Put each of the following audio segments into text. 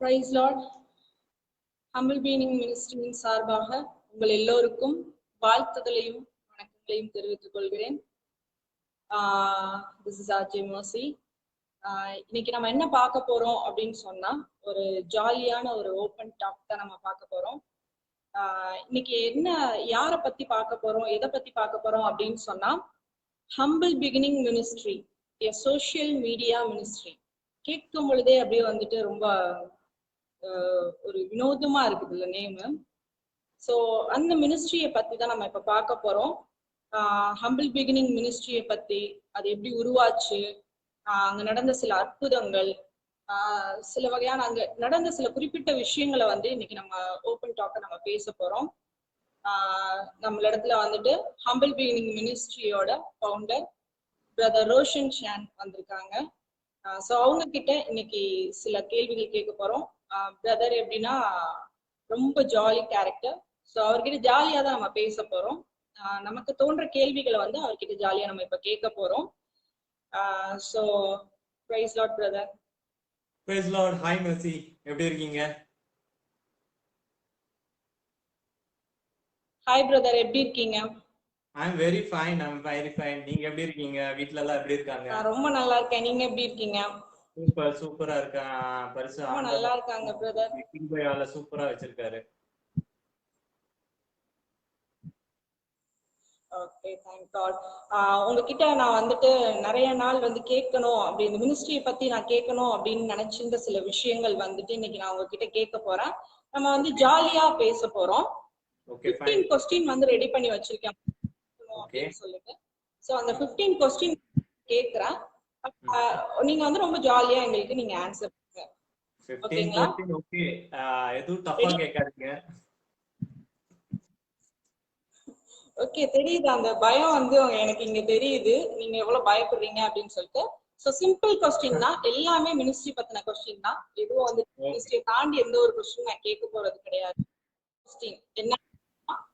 Price lord. Humble beginning மினிஸ்ட்ரியின் சார்பாக உங்கள் எல்லோருக்கும் வாழ்த்துதலையும் வணக்கங்களையும் தெரிவித்துக் கொள்கிறேன். This is RJ Mercy. இன்னைக்கு நம்ம என்ன பார்க்க போறோம் அப்படின்னு சொன்னா, ஒரு ஜாலியான ஒரு ஓப்பன் டாக் தான் நம்ம பார்க்க போறோம். இன்னைக்கு என்ன யாரை பத்தி பார்க்க போறோம், எதை பத்தி பார்க்க போறோம் அப்படின்னு சொன்னா, ஹம்பிள் பிகினிங் மினிஸ்ட்ரி, எ சோஷியல் மீடியா மினிஸ்ட்ரி. கேட்கும் பொழுதே அப்படியே வந்துட்டு ரொம்ப ஒரு வினோதமா இருக்குது இல்ல நேமு. ஸோ அந்த மினிஸ்ட்ரியை பத்தி தான் நம்ம இப்ப பார்க்க போறோம். ஹம்பிள் பிகினிங் மினிஸ்ட்ரியை பத்தி, அது எப்படி உருவாச்சு, அங்க நடந்த சில அற்புதங்கள், சில வகையான அங்க நடந்த சில குறிப்பிட்ட விஷயங்களை வந்து இன்னைக்கு நம்ம ஓப்பன் டாக்க நம்ம பேச போறோம். நம்மளிடத்துல வந்துட்டு ஹம்பிள் பிகினிங் மினிஸ்ட்ரியோட ஃபவுண்டர் பிரதர் ரோஷன் ஷான் வந்திருக்காங்க. ஸோ அவங்க கிட்ட இன்னைக்கு சில கேள்விகள் கேட்க போறோம். பிரதர் எப்படின்னா ரொம்ப ஜாலி கேரக்டர். ஸோ அவர்கிட்ட ஜாலியா தான் நம்ம பேச போறோம். நமக்கு தோன்ற கேள்விகளை வந்து அவர்கிட்ட ஜாலியா நம்ம இப்ப கேட்க போறோம். So praise lord brother. Praise lord. Hi Mercy, எப்படி இருக்கீங்க? ஹாய் பிரதர், எப்படி இருக்கீங்க? I'm very fine. I'm very fine. நீங்க எப்படி இருக்கீங்க? வீட்ல எல்லாம் எப்படி இருக்காங்க? நான் ரொம்ப நல்லா இருக்கேன். நீங்க எப்படி இருக்கீங்க? சூப்பரா இருக்கேன். பரிசு ரொம்ப நல்லா இருக்காங்க பிரதர். கிருபையால சூப்பரா வச்சிருக்காரு. Okay, thank God. உங்ககிட்ட நான் வந்துட்டு நிறைய நாள் வந்து கேட்கணும் அப்படி இந்த மினிஸ்ட்ரியை பத்தி நான் கேட்கணும் அப்படின்னு நினைச்சிருந்த சில விஷயங்கள் வந்துட்டு இன்னைக்கு நான் உங்ககிட்ட கேட்க போறேன். நம்ம வந்து ஜாலியா பேச போறோம். 15 கொஸ்டின் வந்து ரெடி பண்ணி வச்சிருக்கேன் அப்படின்னு சொல்லிட்டு. சோ அந்த 15 கொஸ்டின் கேக்குறேன். நீங்க வந்து ரொம்ப ஜாலியா எங்களுக்கு நீங்க ஆன்சர் பண்ணுங்க. ஓகேங்களா? ஓகே. எதுவும் தப்பா கேட்காதீங்க. ஓகே, தெரியுது அந்த பயம் வந்து எனக்கு இங்க தெரியுது, நீங்க எவ்வளவு பயப்படுறீங்க அப்படின்னு சொல்லிட்டு. சோ சிம்பிள் கொஸ்டின் தான், எல்லாமே மினிஸ்ட்ரி பத்தின கொஸ்டின் தான். எதுவும் வந்து மினிஸ்ட்ரியை தாண்டி எந்த ஒரு கொஸ்டின் நான் கேட்க போறது கிடையாது. கொஸ்டின் என்ன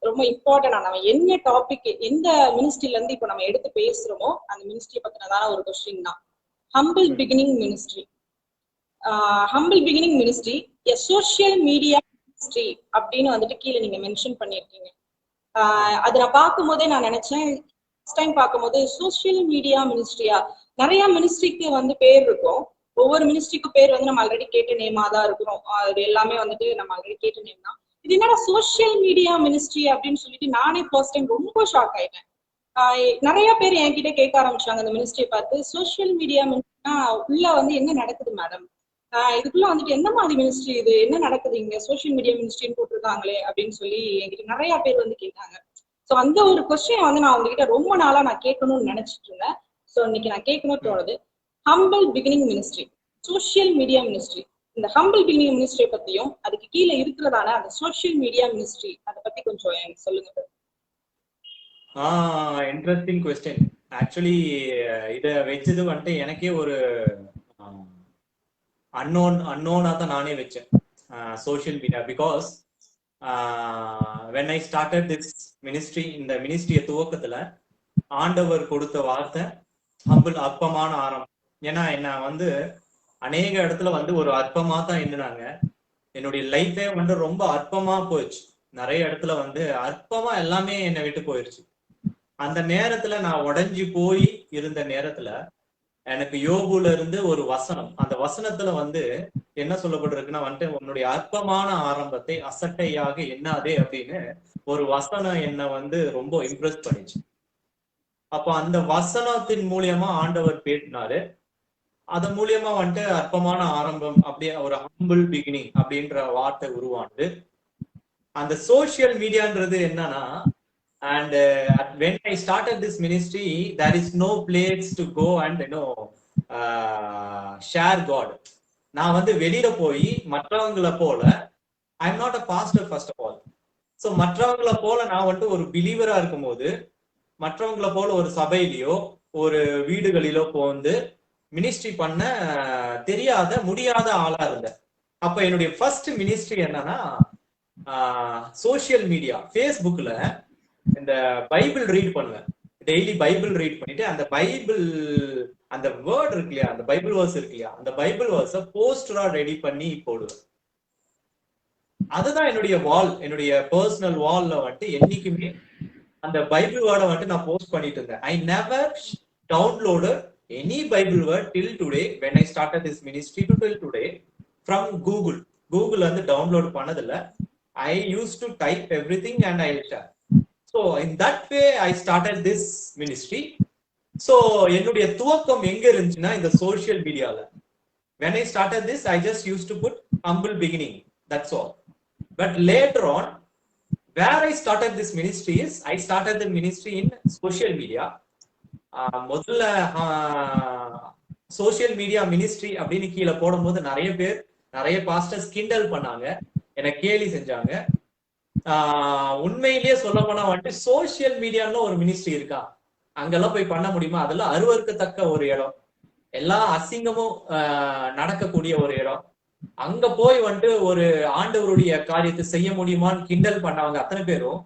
ரொம்ப இம்பார்ட்டன்டா, நம்ம என்ன டாபிக் எந்த மினிஸ்ட்ரில இருந்து இப்ப நம்ம எடுத்து பேசுறோமோ அந்த மினிஸ்ட்ரி பத்தினதான ஒரு கொஸ்டின் தான். Humble beginning ministry. Humble beginning ministry எ சோஷியல் மீடியா மினிஸ்ட்ரி அப்படின்னு வந்துட்டு கீழே நீங்க மென்ஷன் பண்ணிருக்கீங்க. அதை நான் பார்க்கும் போதே நான் நினைச்சேன், ஃபர்ஸ்ட் டைம் பார்க்கும்போது சோஷியல் மீடியா மினிஸ்ட்ரியா, நிறைய மினிஸ்ட்ரிக்கு வந்து பேர் இருக்கும். ஒவ்வொரு மினிஸ்ட்ரிக்கும் பேர் வந்து நம்ம ஆல்ரெடி கேட்ட நேமா தான் இருக்கும். அது எல்லாமே வந்துட்டு நம்ம ஆல்ரெடி கேட்ட நேம் தான். இது என்னடா சோஷியல் மீடியா மினிஸ்ட்ரி அப்படின்னு சொல்லிட்டு நானே ஃபர்ஸ்ட் டைம் ரொம்ப ஷாக் ஆயிட்டேன். நிறைய பேர் என்கிட்ட கேட்க ஆரம்பிச்சாங்க அந்த மினிஸ்ட்ரியை பார்த்து, சோஷியல் மீடியா மினிஸ்ட்ரினா உள்ள வந்து என்ன நடக்குது மேடம், இதுக்குள்ள வந்துட்டு எந்த மாதிரி மினிஸ்ட்ரி, இது என்ன நடக்குது இங்க, சோஷியல் மீடியா மினிஸ்ட்ரின்னு போட்டிருக்காங்களே அப்படின்னு சொல்லி என்கிட்ட நிறைய பேர் வந்து கேட்டாங்க. ஸோ அந்த ஒரு கொஸ்டின் வந்து நான் உங்ககிட்ட ரொம்ப நாளா நான் கேட்கணும்னு நினைச்சிட்டு இருந்தேன். ஸோ இன்னைக்கு நான் கேட்கணும்னு தோணுது. Humble beginning ministry, social media ministry. இந்த ஹம்பிள் பிகினிங் மினிஸ்ட்ரியை பத்தியும் அதுக்கு கீழே இருக்கிறதான அந்த சோஷியல் மீடியா மினிஸ்ட்ரி, அதை பத்தி கொஞ்சம் எனக்கு சொல்லுங்க. Interesting question. ஆக்சுவலி இத வச்சது வந்துட்டு எனக்கே ஒரு அன்னோனா தான் நானே வச்சேன் social media. Because when I started this ministry, இந்த மினிஸ்ட்ரிய துவக்கத்துல ஆண்டவர் கொடுத்த வார்த்தை ஹம்பிள், அற்பமான ஆரம்பம். ஏன்னா என்ன வந்து அநேக இடத்துல வந்து ஒரு அற்பமா தான் எண்ணுனாங்க. என்னுடைய லைஃபே வந்து ரொம்ப அற்பமா போயிடுச்சு. நிறைய இடத்துல வந்து அற்பமா எல்லாமே என்னை விட்டு போயிடுச்சு. அந்த நேரத்துல நான் உடைஞ்சு போய் இருந்த நேரத்துல எனக்கு யோபுல இருந்து ஒரு வசனம், அந்த வசனத்துல வந்து என்ன சொல்லப்பட்டிருக்குன்னா வந்துட்டு, உன்னுடைய அற்பமான ஆரம்பத்தை அசட்டையாக எண்ணாதே அப்படின்னு ஒரு வசனம் என்னை வந்து ரொம்ப இம்ப்ரெஸ் பண்ணிச்சு. அப்போ அந்த வசனத்தின் மூலியமா ஆண்டவர் பேசினாரு. அதன் மூலியமா வந்துட்டு அற்பமான ஆரம்பம் அப்படியே ஒரு ஹம்பிள் பிகினிங் அப்படின்ற வார்த்தை உருவானது. அந்த சோசியல் மீடியான்றது என்னன்னா, and when I started this ministry, there is no place to go and share God. நான் வந்து வெளியில போய் மற்றவங்களை போல, I am not a pastor first of all. So மற்றவங்களை போல நான் வந்துட்டு ஒரு பிலீவரா இருக்கும் போது, மற்றவங்களை போல ஒரு சபையிலயோ ஒரு வீடுகளிலோ போந்து மினிஸ்ட்ரி பண்ண தெரியாத முடியாத ஆளா இருந்தேன். அப்ப என்னுடைய ஃபர்ஸ்ட் மினிஸ்ட்ரி என்னன்னா, சோசியல் மீடியா, ஃபேஸ்புக்ல இந்த பைபிள் ரீட் பண்ணுவேன். டெய்லி பைபிள் ரீட் பண்ணிட்டு அந்த பைபிள் அந்த வேர்ட் இருக்கு இல்லையா, அந்த பைபிள் வேர்ஸ் இருக்கு இல்லையா, அந்த பைபிள் வேர்ஸை போஸ்டரா ரெடி பண்ணி போடுவேன். அதுதான் என்னுடைய வால், என்னுடைய பர்சனல் வால்ல வந்துட்டு என்னைக்குமே அந்த பைபிள் வேர்டை வந்துட்டு நான் போஸ்ட் பண்ணிட்டு இருந்தேன். I never downloaded any Bible word till today when I started this ministry to till today from Google. Google வந்து டவுன்லோட் பண்ணதில்ல. I use to type everything and I share. So in that way I started this ministry. So என்னுடைய துவக்கம் எங்க இருந்துச்சுன்னா இந்த social மீடியால. when I started this, I just used to put humble beginning. That's all. But later on, where I started this ministry is, I started the ministry in social media. முதல்ல social media ministry அப்படின்னு கீழே போடும்போது நிறைய பேர், நிறைய pastors கிண்டல் பண்ணாங்க, எனக்கு கேலி செஞ்சாங்க. உண்மையிலேயே சொல்ல போனா வந்துட்டு சோசியல் மீடியான்னு ஒரு மினிஸ்ட்ரி இருக்கா, அங்கெல்லாம் போய் பண்ண முடியுமா? அதெல்லாம் அருவருக்கத்தக்க ஒரு இடம், எல்லா அசிங்கமும் நடக்கக்கூடிய ஒரு இடம். அங்க போய் வந்துட்டு ஒரு ஆண்டவருடைய காரியத்தை செய்ய முடியுமான்னு கிண்டல் பண்ணவங்க அத்தனை பேரும்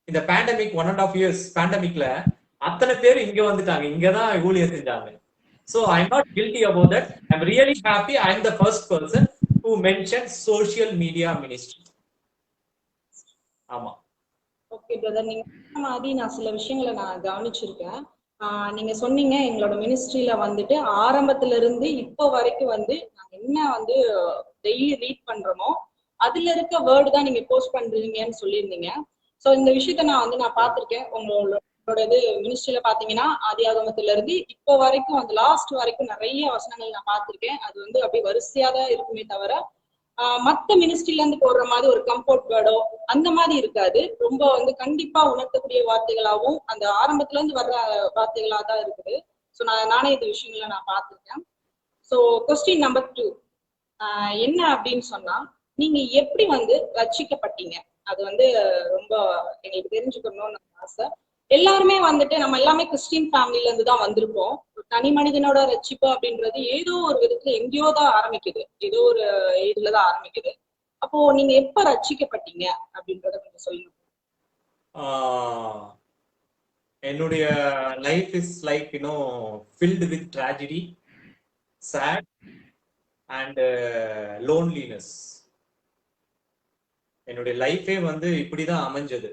இந்த பேண்டமிக் 1.5 years பேண்டமிக்ல அத்தனை பேரும் இங்க வந்துட்டாங்க, இங்கதான் ஊழியர் செஞ்சாங்க. So I'm not guilty about that. I'm really happy. I'm the first person who mentioned social media ministry. ஆமா. ஓகே பிரதர், நீங்க சொன்ன மாதிரி நான் சில விஷயங்களை நான் கவனிச்சிருக்கேன். நீங்க சொன்னீங்க எங்களோட மினிஸ்ட்ரியில வந்துட்டு ஆரம்பத்துல இருந்து இப்போ வரைக்கும் வந்து நாங்க என்ன வந்து டெய்லி ரீட் பண்றோமோ அதுல இருக்க வேர்டு தான் நீங்க போஸ்ட் பண்றீங்கன்னு சொல்லியிருந்தீங்க. ஸோ இந்த விஷயத்த நான் பார்த்திருக்கேன். உங்களோட இது மினிஸ்ட்ரியில பாத்தீங்கன்னா ஆதியாகமத்துல இருந்து இப்போ வரைக்கும் அந்த லாஸ்ட் வரைக்கும் நிறைய வசனங்கள் நான் பார்த்திருக்கேன். அது வந்து அப்படியே வரிசையா தான் இருக்குமே தவிர மத்த மினிஸ்ட்ரில இருந்து போடுற மாதிரி ஒரு கம்ஃபர்ட் வேர்டோ அந்த மாதிரி இருக்காது. ரொம்ப வந்து கண்டிப்பா உணர்த்தக்கூடிய வார்த்தைகளாகவும் அந்த ஆரம்பத்துல இருந்து வர்ற வார்த்தைகளா தான் இருக்குது. ஸோ நானே இந்த விஷயங்களை நான் பார்த்திருக்கேன். ஸோ கொஸ்டின் நம்பர் 2 என்ன அப்படின்னு சொன்னா, நீங்க எப்படி வந்து ரட்சிக்கப்பட்டீங்க? அது வந்து ரொம்ப எங்களுக்கு தெரிஞ்சுக்கணும்னு ஆசை. எல்லாருமே வந்துட்டு நம்ம எல்லாமே கிறிஸ்டின் ஃபேமிலில இருந்து தான் வந்திருப்போம். தனி மனிதனோட ரட்சிப்பு அப்படின்றது ஏதோ ஒரு விதத்துல எங்கேயோ தான் ஆரம்பிக்குது, ஏதோ ஒரு இதுலதான் ஆரம்பிக்குது. அப்போ நீங்க எப்ப ரட்சிக்கப்பட்டீங்க அப்படின்றத கொஞ்சம் சொல்லுங்க. என்னுடைய life is like filled with tragedy, sad and loneliness. என்னுடைய லைஃபே வந்து இப்படிதான் அமைஞ்சது,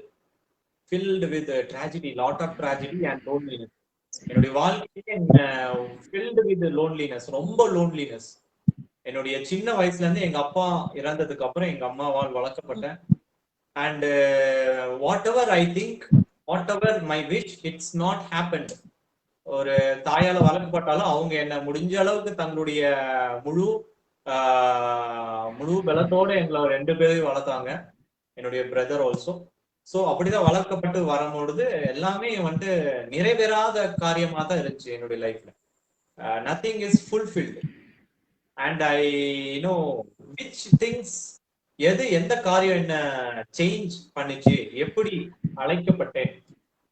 filled with tragedy, lot of tragedy and loneliness. என்னுடைய வாழ்க்கையே filled with loneliness, ரொம்ப loneliness. என்னுடைய சின்ன வயசுல இருந்து எங்க அப்பா இறந்ததுக்கு அப்புறம் எங்க அம்மாவால் வளர்க்கப்பட்டேன். and whatever I think, whatever my wish, it's not happened. ஒரு தாயால வளர்க்கப்பட்டாலும் அவங்க என்ன முடிஞ்ச அளவுக்கு தங்களுடைய முழு பலத்தோட எங்களை 2 பேரையும் வளர்த்தாங்க, என்னுடைய பிரதர் ஆல்சோ. ஸோ அப்படிதான் வளர்க்கப்பட்டு வரும்பொழுது எல்லாமே வந்துட்டு நிறைவேறாத காரியமா தான் இருந்துச்சு என்னுடைய லைஃப்ல. Nothing is fulfilled. And I know which things, எந்த காரியம் என்ன சேஞ்ச் பண்ணிச்சு, எப்படி அழைக்கப்பட்டேன்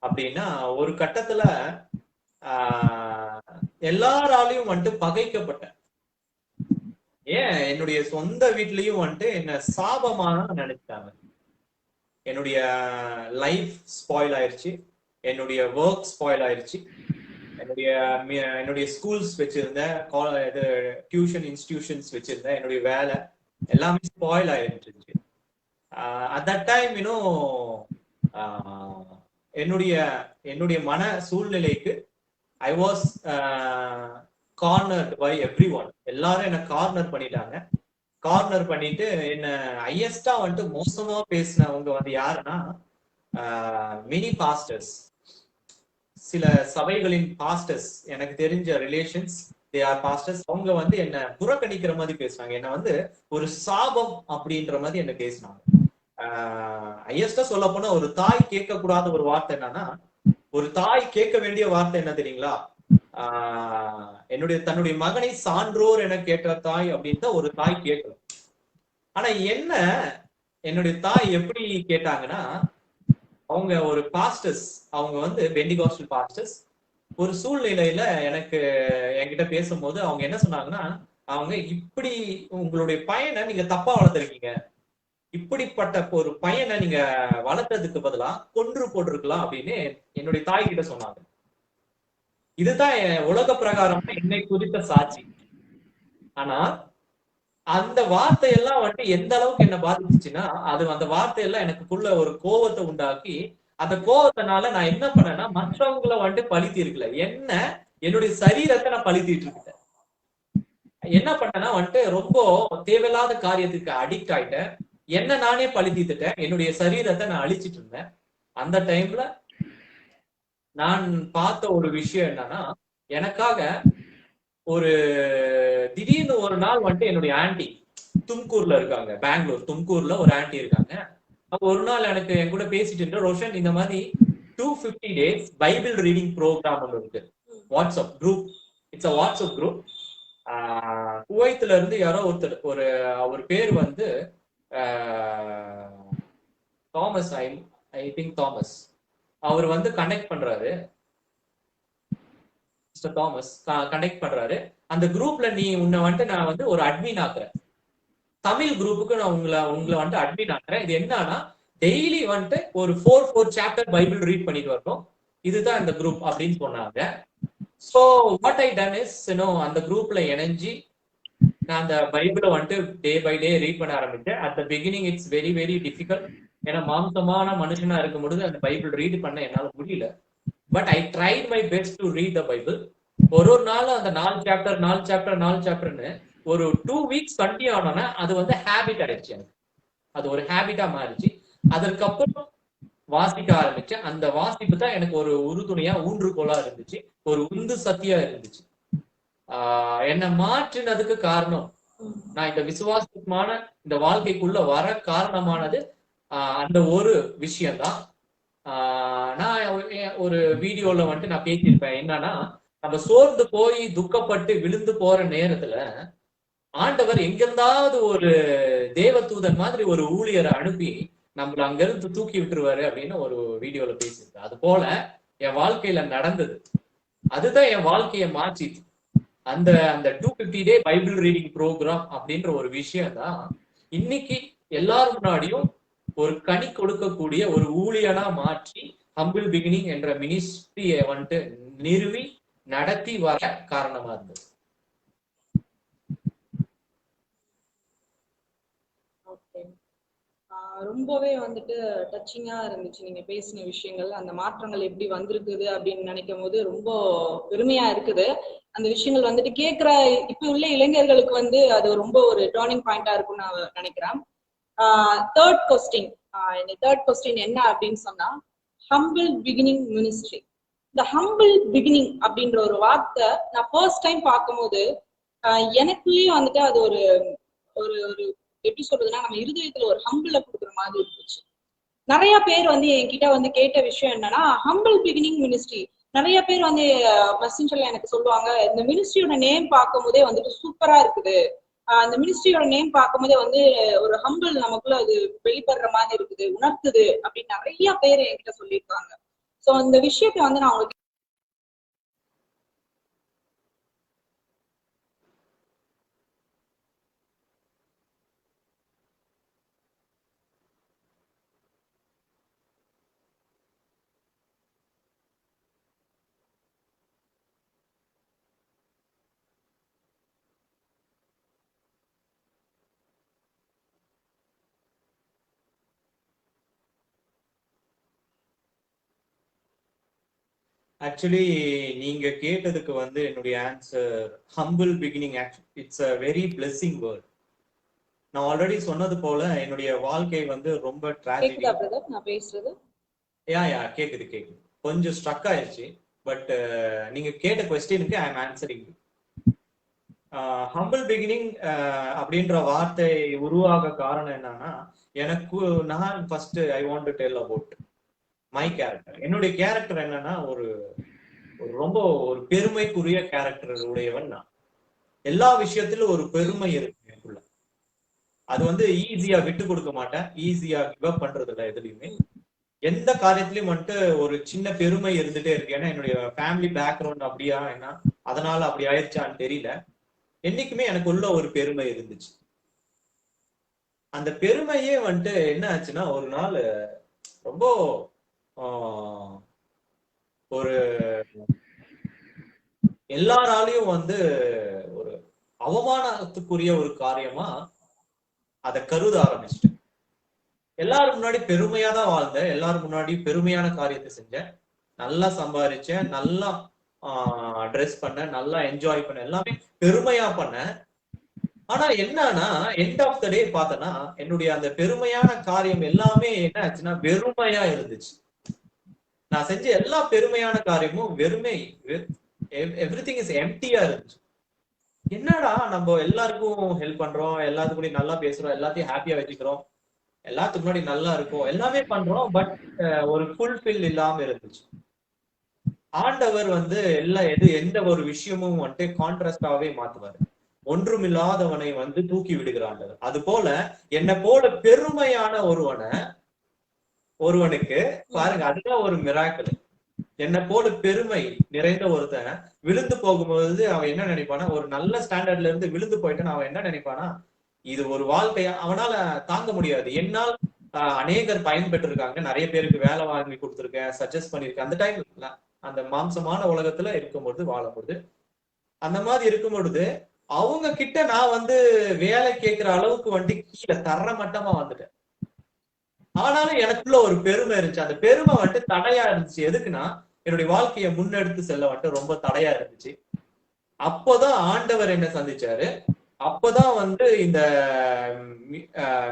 அப்படின்னா, ஒரு கட்டத்துல எல்லாராலையும் வந்துட்டு பகைக்கப்பட்டேன். ஏன் என்னுடைய சொந்த வீட்லயும் வந்துட்டு என்ன சாபமா நினைச்சாங்க. என்னுடைய லைஃப் ஸ்பாயில் ஆயிடுச்சு, என்னுடைய ஒர்க் ஸ்பாயில் ஆயிடுச்சு, என்னுடைய ஸ்கூல்ஸ் வச்சிருந்தேன், டியூஷன் இன்ஸ்டிடியூஷன்ஸ் வச்சிருந்தேன், என்னுடைய வேலை எல்லாமே ஸ்பாயில் ஆயிடுச்சு. அட் தட் டைம் என்னுடைய மன சூழ்நிலைக்கு I was cornered by everyone. எல்லாரும் என்ன கார்னர் பண்ணிட்டாங்க. கார்னர் பண்ணிட்டு என்ன ஹையஸ்டா வந்துட்டு மோசமா பேசினவங்க வந்து யாருன்னா மினி பாஸ்டர்ஸ், சில சபைகளின் பாஸ்டர்ஸ், எனக்கு தெரிஞ்ச ரிலேஷன்ஸ், தே ஆர் பாஸ்டர்ஸ். அவங்க வந்து என்ன புறக்கணிக்கிற மாதிரி பேசுனாங்க, என்ன வந்து ஒரு சாபம் அப்படின்ற மாதிரி என்ன பேசினாங்க. ஹையஸ்டா சொல்ல போனா ஒரு தாய் கேட்க கூடாத ஒரு வார்த்தை என்னன்னா, ஒரு தாய் கேட்க வேண்டிய வார்த்தை என்ன தெரியுங்களா? தன்னுடைய மகனை சான்றோர் என கேட்ட தாய் அப்படின்னு ஒரு தாய் கேட்கலாம். ஆனா என்னுடைய தாய் எப்படி கேட்டாங்கன்னா, அவங்க ஒரு பாஸ்டர்ஸ், அவங்க வந்து பெண்டிகாஸ்டல் பாஸ்டர்ஸ். ஒரு சூழ்நிலையில என்கிட்ட பேசும்போது அவங்க என்ன சொன்னாங்கன்னா, அவங்க இப்படி உங்களுடைய பையனை நீங்க தப்பா வளர்த்துருக்கீங்க, இப்படிப்பட்ட ஒரு பையனை நீங்க வளர்த்ததுக்கு பதிலா கொன்று போட்டிருக்கலாம் அப்படின்னு என்னுடைய தாய் கிட்ட சொன்னாங்க. இதுதான் உலக பிரகாரம் என்னை குறித்த சாட்சி. ஆனா அந்த வார்த்தையெல்லாம் வந்துட்டு எந்த அளவுக்கு என்ன பாதிச்சுச்சுன்னா, அது அந்த வார்த்தையெல்லாம் எனக்குள்ள ஒரு கோவத்தை உண்டாக்கி, அந்த கோவத்தினால நான் என்ன பண்ணேன்னா, மற்றவங்களை வந்துட்டு பழி தீர்க்கல. என்ன என்னுடைய சரீரத்தை நான் பழி தீர்த்துக்கிட்டேன். என்ன பண்ணேன்னா வந்துட்டு ரொம்ப தேவையில்லாத காரியத்துக்கு அடிக்ட் ஆயிட்டேன். என்ன நானே பழி தீர்த்துட்டேன். என்னுடைய சரீரத்தை நான் அழிச்சிட்டு இருந்தேன். அந்த டைம்ல நான் பார்த்த ஒரு விஷயம் என்னன்னா, எனக்காக ஒரு திடீர்னு ஒரு நாள் வந்துட்டு என்னுடைய ஆன்டி தும்கூர்ல இருக்காங்க, பெங்களூர் தும்கூர்ல ஒரு ஆன்டி இருக்காங்க. அப்போ ஒரு நாள் எனக்கு என் கூட பேசிட்டு இருந்த ரோஷன், இந்த மாதிரி 250 days பைபிள் ரீடிங் ப்ரோக்ராம் ஒன்று இருக்கு, WhatsApp group. It's a WhatsApp group. குவைத்துல இருந்து யாரோ ஒருத்தர், அவர் பேர் வந்து தாமஸ், ஐ திங்க் தாமஸ், அவர் வந்து கனெக்ட் பண்றாரு. மிஸ்டர் தாமஸ் கனெக்ட் பண்றாரு. அந்த குரூப்ல நீ உன்னை வந்துட்டு நான் வந்து ஒரு அட்மின் ஆக்குறேன், தமிழ் குரூப்புக்கு நான் உங்களை வந்துட்டு அட்மின் ஆக்குறேன். இது என்னன்னா, டெய்லி வந்துட்டு ஒரு 4 சாப்டர் பைபிள் ரீட் பண்ணிட்டு வரணும், இதுதான் இந்த குரூப் அப்படின்னு சொன்னாங்க. So what I done is, அந்த குரூப்ல இணைஞ்சி நான் அந்த பைபிளை வந்துட்டு டே பை டே ரீட் பண்ண ஆரம்பிச்சேன். At the beginning it's very very difficult. ஏன்னா மாம்சமான மனுஷனா இருக்கும் பொழுது அந்த பைபிள் ரீட் பண்ண என்னால முடியல. But I tried my best to read the Bible. ஒரு நாளும் அந்த 4 சாப்டர்னு ஒரு 2 வீக்ஸ் கண்டினியூ ஆனோன்னா அது வந்து ஹேபிட் ஆயிடுச்சு எனக்கு. அது ஒரு ஹேபிட்டா மாறிச்சு. அதற்கப்புறம் வாசிக்க ஆரம்பிச்சேன். அந்த வாசிப்பு தான் எனக்கு ஒரு உறுதுணையா, ஊன்றுகோலா இருந்துச்சு, ஒரு உந்து சக்தியா இருந்துச்சு. என்னை மாற்றினதுக்கு காரணம், நான் இந்த விசுவாசமான இந்த வாழ்க்கைக்குள்ள வர காரணமானது அந்த ஒரு விஷயம்தான். நான் ஒரு வீடியோல வந்துட்டு நான் பேசியிருப்பேன். என்னன்னா, நம்ம சோர்ந்து போய் துக்கப்பட்டு விழுந்து போற நேரத்துல ஆண்டவர் எங்கிருந்தாவது ஒரு தேவதூதன் மாதிரி ஒரு ஊழியரை அனுப்பி நம்மள அங்க இருந்து தூக்கி விட்டுருவாரு அப்படின்னு ஒரு வீடியோல பேசியிருக்கேன். அது போல என் வாழ்க்கையில நடந்தது. அதுதான் என் வாழ்க்கையை மாற்றிச்சு. அந்த 250 டே பைபிள் ரீடிங் ப்ரோக்ராம் அப்படின்ற ஒரு விஷயம் தான் இன்னைக்கு எல்லாரும் முன்னாடியும் ஒரு கனி கொடுக்கக்கூடிய ஒரு ஊழியனா மாற்றி ஹம்பிள் பிகினிங் என்ற மினிஸ்ட்ரியை வந்துட்டு நிறுவி நடத்தி வர காரணமா இருந்தது. ரொம்பவே வந்துட்டு டச்சிங்கா இருந்துச்சு நீங்க பேசின விஷயங்கள். அந்த மாற்றங்கள் எப்படி வந்திருக்குது அப்படின்னு நினைக்கும் போது ரொம்ப பெருமையா இருக்குது. அந்த விஷயங்கள் வந்துட்டு கேட்கிற இப்ப உள்ள இளைஞர்களுக்கு வந்து அது ரொம்ப ஒரு டர்னிங் பாயிண்டா இருக்கும்னு நான் நினைக்கிறேன். தேர்ட் கொஸ்டின் என்ன அப்படின்னு சொன்னா, ஹம்பிள் பிகினிங் மினிஸ்ட்ரி. இந்த ஹம்பிள் பிகினிங் அப்படின்ற ஒரு வார்த்தை நான் ஃபர்ஸ்ட் டைம் பார்க்கும்போது எனக்குள்ளேயும் வந்துட்டு அது ஒரு ஒரு ஒரு எப்படி சொல்றதுன்னா, நம்ம இருதயத்துல ஒரு ஹம்பிள கொடுக்குற மாதிரி இருந்துச்சு. நிறைய பேர் வந்து என்கிட்ட வந்து கேட்ட விஷயம் என்னன்னா, ஹம்பிள் பிகினிங் மினிஸ்ட்ரி. நிறைய பேர் வந்து மெசேஞ்சர்ல எனக்கு சொல்லுவாங்க, இந்த மினிஸ்ட்ரியோட நேம் பார்க்கும் போதே வந்துட்டு சூப்பரா இருக்குது, அந்த மினிஸ்ட்ரியோட நேம் பார்க்கும் போதே வந்து ஒரு ஹம்பிள் நமக்குள்ள அது வெளிப்படுற மாதிரி இருக்குது, உணர்த்துது அப்படின்னு நிறைய பேர் என்கிட்ட சொல்லியிருக்காங்க. சோ இந்த விஷயத்தை வந்து நான் உங்களுக்கு ஆக்சுவலி நீங்க கேட்டதுக்கு வந்து என்னுடைய answer humble beginning. It's a very blessing word. நான் ஆல்ரெடி சொன்னது போல என்னுடைய வாழ்க்கை வந்து ரொம்ப கேக்குதா பிரதர் நான் பேசுறது? யா கேக்குது. கொஞ்சம் ஸ்ட்ரக் ஆயிடுச்சு. பட் நீங்க கேட்ட கொஸ்டினுக்கு I am answering. Humble beginning அப்படின்ற வார்த்தை உருவாக காரணம் என்னன்னா, எனக்கு நான் first I want to tell about my character. என்னுடைய கேரக்டர் என்னன்னா, ஒரு ரொம்ப ஒரு பெருமைக்குரிய கேரக்டர் உடையவன் நான். எல்லா விஷயத்திலும் ஒரு பெருமை இருக்கு எனக்குள்ள. அது வந்து ஈஸியா விட்டு கொடுக்க மாட்டேன், ஈஸியா கிவ் அப் பண்றது இல்லை எதுலையுமே. எந்த காரியத்திலயும் வந்துட்டு ஒரு சின்ன பெருமை இருந்துட்டே இருக்கு. ஏன்னா என்னுடைய ஃபேமிலி பேக்ரவுண்ட் அப்படியா என்ன, அதனால அப்படி ஆயிடுச்சான்னு தெரியல. என்னைக்குமே எனக்கு உள்ள ஒரு பெருமை இருந்துச்சு. அந்த பெருமையே வந்துட்டு என்ன ஆச்சுன்னா, ஒரு நாள் ரொம்ப ஒரு எல்லாராலையும் வந்து ஒரு அவமானத்துக்குரிய ஒரு காரியமா அதை கருத ஆரம்பிச்சிட்டேன். எல்லாரும் முன்னாடி பெருமையா தான் வாழ்ந்தேன், எல்லாரும் முன்னாடி பெருமையான காரியத்தை செஞ்சேன், நல்லா சம்பாதிச்சேன், நல்லா ட்ரெஸ் பண்ணேன், நல்லா என்ஜாய் பண்ணேன், எல்லாமே பெருமையா பண்ணேன். ஆனா என்னன்னா எண்ட் ஆஃப் த டே பார்த்தனா என்னுடைய அந்த பெருமையான காரியம் எல்லாமே என்ன ஆச்சுன்னா வெறுமையா இருந்துச்சு. நான் செஞ்ச எல்லா பெருமையான காரியமும் வெறுமை, எவ்ரிதிங் இஸ் எம்டியா இருந்துச்சு. என்னடா நம்ம எல்லாருக்கும் ஹெல்ப் பண்றோம், எல்லாத்துக்கும் நல்லா பேசுறோம், எல்லாத்தையும் ஹாப்பியா வச்சுக்கிறோம், எல்லாத்துக்கு முன்னாடி நல்லா இருக்கும், எல்லாமே பண்றோம், பட் ஒரு ஃபுல்ஃபில் இல்லாம இருந்துச்சு. ஆண்டவர் வந்து எந்த ஒரு விஷயமும் வந்துட்டு கான்ட்ராஸ்டாவே மாத்துவாரு. ஒன்றுமில்லாதவனை வந்து தூக்கி விடுகிறான். அது போல என்னை போல பெருமையான ஒருவனுக்கு பாருங்க, அதுதான் ஒரு மிராக்கிள். என்னை போல பெருமை நிறைந்த ஒருத்தன் விழுந்து போகும்போது அவன் என்ன நினைப்பானா, ஒரு நல்ல ஸ்டாண்டர்ட்ல இருந்து விழுந்து போயிட்டான், அவன் என்ன நினைப்பானா, இது ஒரு வாழ்க்கையா அவனால தாங்க முடியாது. என்னால் அநேகர் பயன்பெற்று இருக்காங்க, நிறைய பேருக்கு வேலை வாங்கி கொடுத்துருக்கேன், சஜஸ்ட் பண்ணிருக்கேன். அந்த டைம் அந்த மாம்சமான உலகத்துல இருக்கும்போது வாழும்போது அந்த மாதிரி இருக்கும் பொழுது அவங்க கிட்ட நான் வந்து வேலை கேட்கிற அளவுக்கு வந்து கீழே தர்ற மட்டமா வந்துட்டேன். ஆனாலும் எனக்குள்ள ஒரு பெருமை இருந்துச்சு. அந்த பெருமை வந்துட்டு தடையா இருந்துச்சு. எதுக்குன்னா என்னுடைய வாழ்க்கையை முன்னெடுத்து செல்ல வந்துட்டு ரொம்ப தடையா இருந்துச்சு. அப்போதான் ஆண்டவர் என்ன சந்திச்சாரு. அப்போதான் வந்து இந்த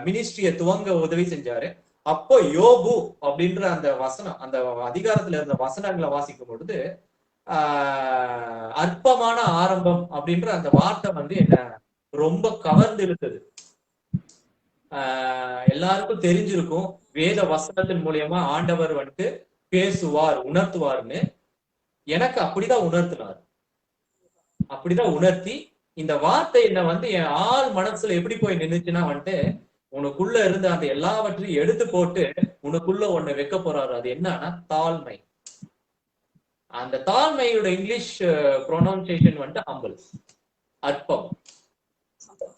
மினிஸ்ட்ரிய துவங்க உதவி செஞ்சாரு. அப்போ யோபு அப்படின்ற அந்த வசனம், அந்த அதிகாரத்துல இருந்த வசனங்களை வாசிக்கும் பொழுது அற்பமான ஆரம்பம் அப்படின்ற அந்த வார்த்தை வந்து என்ன ரொம்ப கவர்ந்து இழுத்தது. எல்லாருக்கும் தெரிஞ்சிருக்கும், வேத வசனத்தின் மூலியமா ஆண்டவர் வந்துட்டு பேசுவார், உணர்த்துவார்னு. எனக்கு அப்படிதான் உணர்த்தினார். அப்படிதான் உணர்த்தி இந்த வார்த்தை என்ன வந்து என் ஆள் மனசுல எப்படி போய் நின்றுச்சுன்னா வந்துட்டு, உனக்குள்ள இருந்து அந்த எல்லாவற்றையும் எடுத்து போட்டு உனக்குள்ள ஒண்ணு வைக்க போறாரு. அது என்னன்னா தாழ்மை. அந்த தாழ்மையோட இங்கிலீஷ் ப்ரொனவுன்சியேஷன் வந்துட்டு ஹம்பிள், அற்பம்.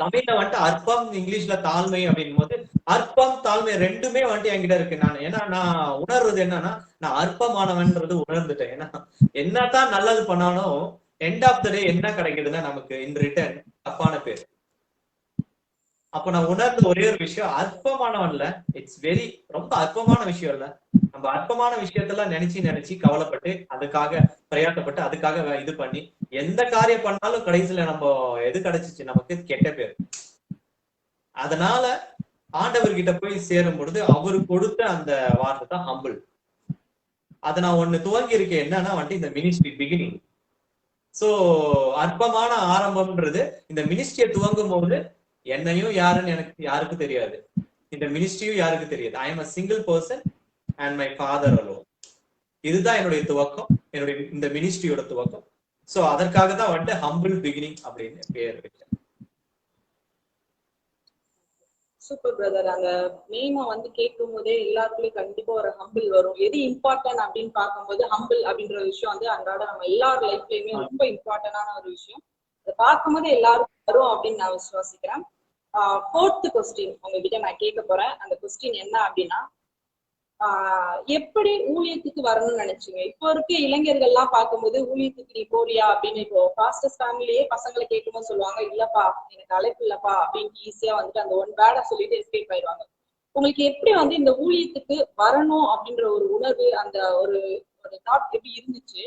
தமிழ்ல வந்துட்டு அற்பம், இங்கிலீஷ்ல தாழ்மை அப்படின் போது அற்பம் தாழ்மை ரெண்டுமே வந்துட்டு என்கிட்ட இருக்கு. நான் ஏன்னா நான் உணர்றது என்னன்னா, நான் அற்பமானவன்றது உணர்ந்துட்டேன். ஏன்னா என்னதான் நல்லது பண்ணாலும் எண்ட் ஆஃப் த டே என்ன கிடைக்குதுன்னா நமக்கு இன் ரிட்டர்ன் தப்பான பேர். அப்ப நான் உணர்ந்த ஒரே ஒரு விஷயம், அற்பமானவன்ல இட்ஸ் ரொம்ப அற்பமான விஷயம் இல்ல. நம்ம அற்பமான விஷயத்தெல்லாம் நினைச்சு கவலைப்பட்டு அதுக்காக பிரயாசப்பட்டு அதுக்காக இது பண்ணி எந்த காரியம் பண்ணாலும் கடைசியில நம்ம எது கிடைச்சிச்சு, நமக்கு கெட்ட பேர். அதனால ஆண்டவர்கிட்ட போய் சேரும் பொழுது அவரு கொடுத்த அந்த வார்த்தை தான் ஹம்பிள். அதை நான் ஒண்ணு துவங்கி இருக்கேன். என்னன்னா வந்துட்டு இந்த மினிஸ்ட்ரி பிகினிங். சோ அற்பமான ஆரம்பம்ன்றது இந்த மினிஸ்ட்ரியை துவங்கும் போது என்னையும் யாருன்னு எனக்கு யாருக்கும் தெரியாது, இந்த மினிஸ்ட்ரியும் யாருக்கு தெரியாது. I am a single person and my father alone. இதுதான் என்னுடைய துவக்கம், என்னுடைய இந்த மினிஸ்ட்ரியோட துவக்கம். சோ அதற்காக தான் வந்துட்டு ஹம்பிள் பிகினிங் அப்படின்னு பேர் வச்சேன். Super brother. அந்த நேம வந்து கேட்கும் போதே எல்லாருக்குள்ளயும் கண்டிப்பா ஒரு ஹம்பிள் வரும். எது இம்பார்ட்டன்ட் அப்படின்னு பார்க்கும்போது ஹம்பிள் அப்படின்ற விஷயம் வந்து அன்றாட நம்ம எல்லார் லைஃப்லயுமே ரொம்ப இம்பார்ட்டன்டான ஒரு விஷயம். அதை பார்க்கும்போது எல்லாரும் வரும் அப்படின்னு நான் விசுவாசிக்கிறேன். 4th கொஸ்டின் உங்ககிட்ட நான் கேட்க போறேன். அந்த கொஸ்டின் என்ன அப்படின்னா, எப்படி ஊழியத்துக்கு வரணும்னு நினைச்சீங்க? இப்போ இருக்க இளைஞர்கள் எல்லாம் பார்க்கும்போது ஊழியத்துக்கு நீ போறியா அப்படின்னு இப்போ பாஸ்டர்ஸ் ஃபேமிலியே பசங்களை கேட்கும்போது சொல்லுவாங்க, இல்லப்பா எனக்கு அழைப்பு இல்லப்பா அப்படின்னு ஈஸியா வந்துட்டு அந்த ஒன் வேர்டா சொல்லிட்டு எஸ்கேப் ஆயிடுவாங்க. உங்களுக்கு எப்படி வந்து இந்த ஊழியத்துக்கு வரணும் அப்படின்ற ஒரு உணர்வு, அந்த ஒரு தாட் எப்படி இருந்துச்சு?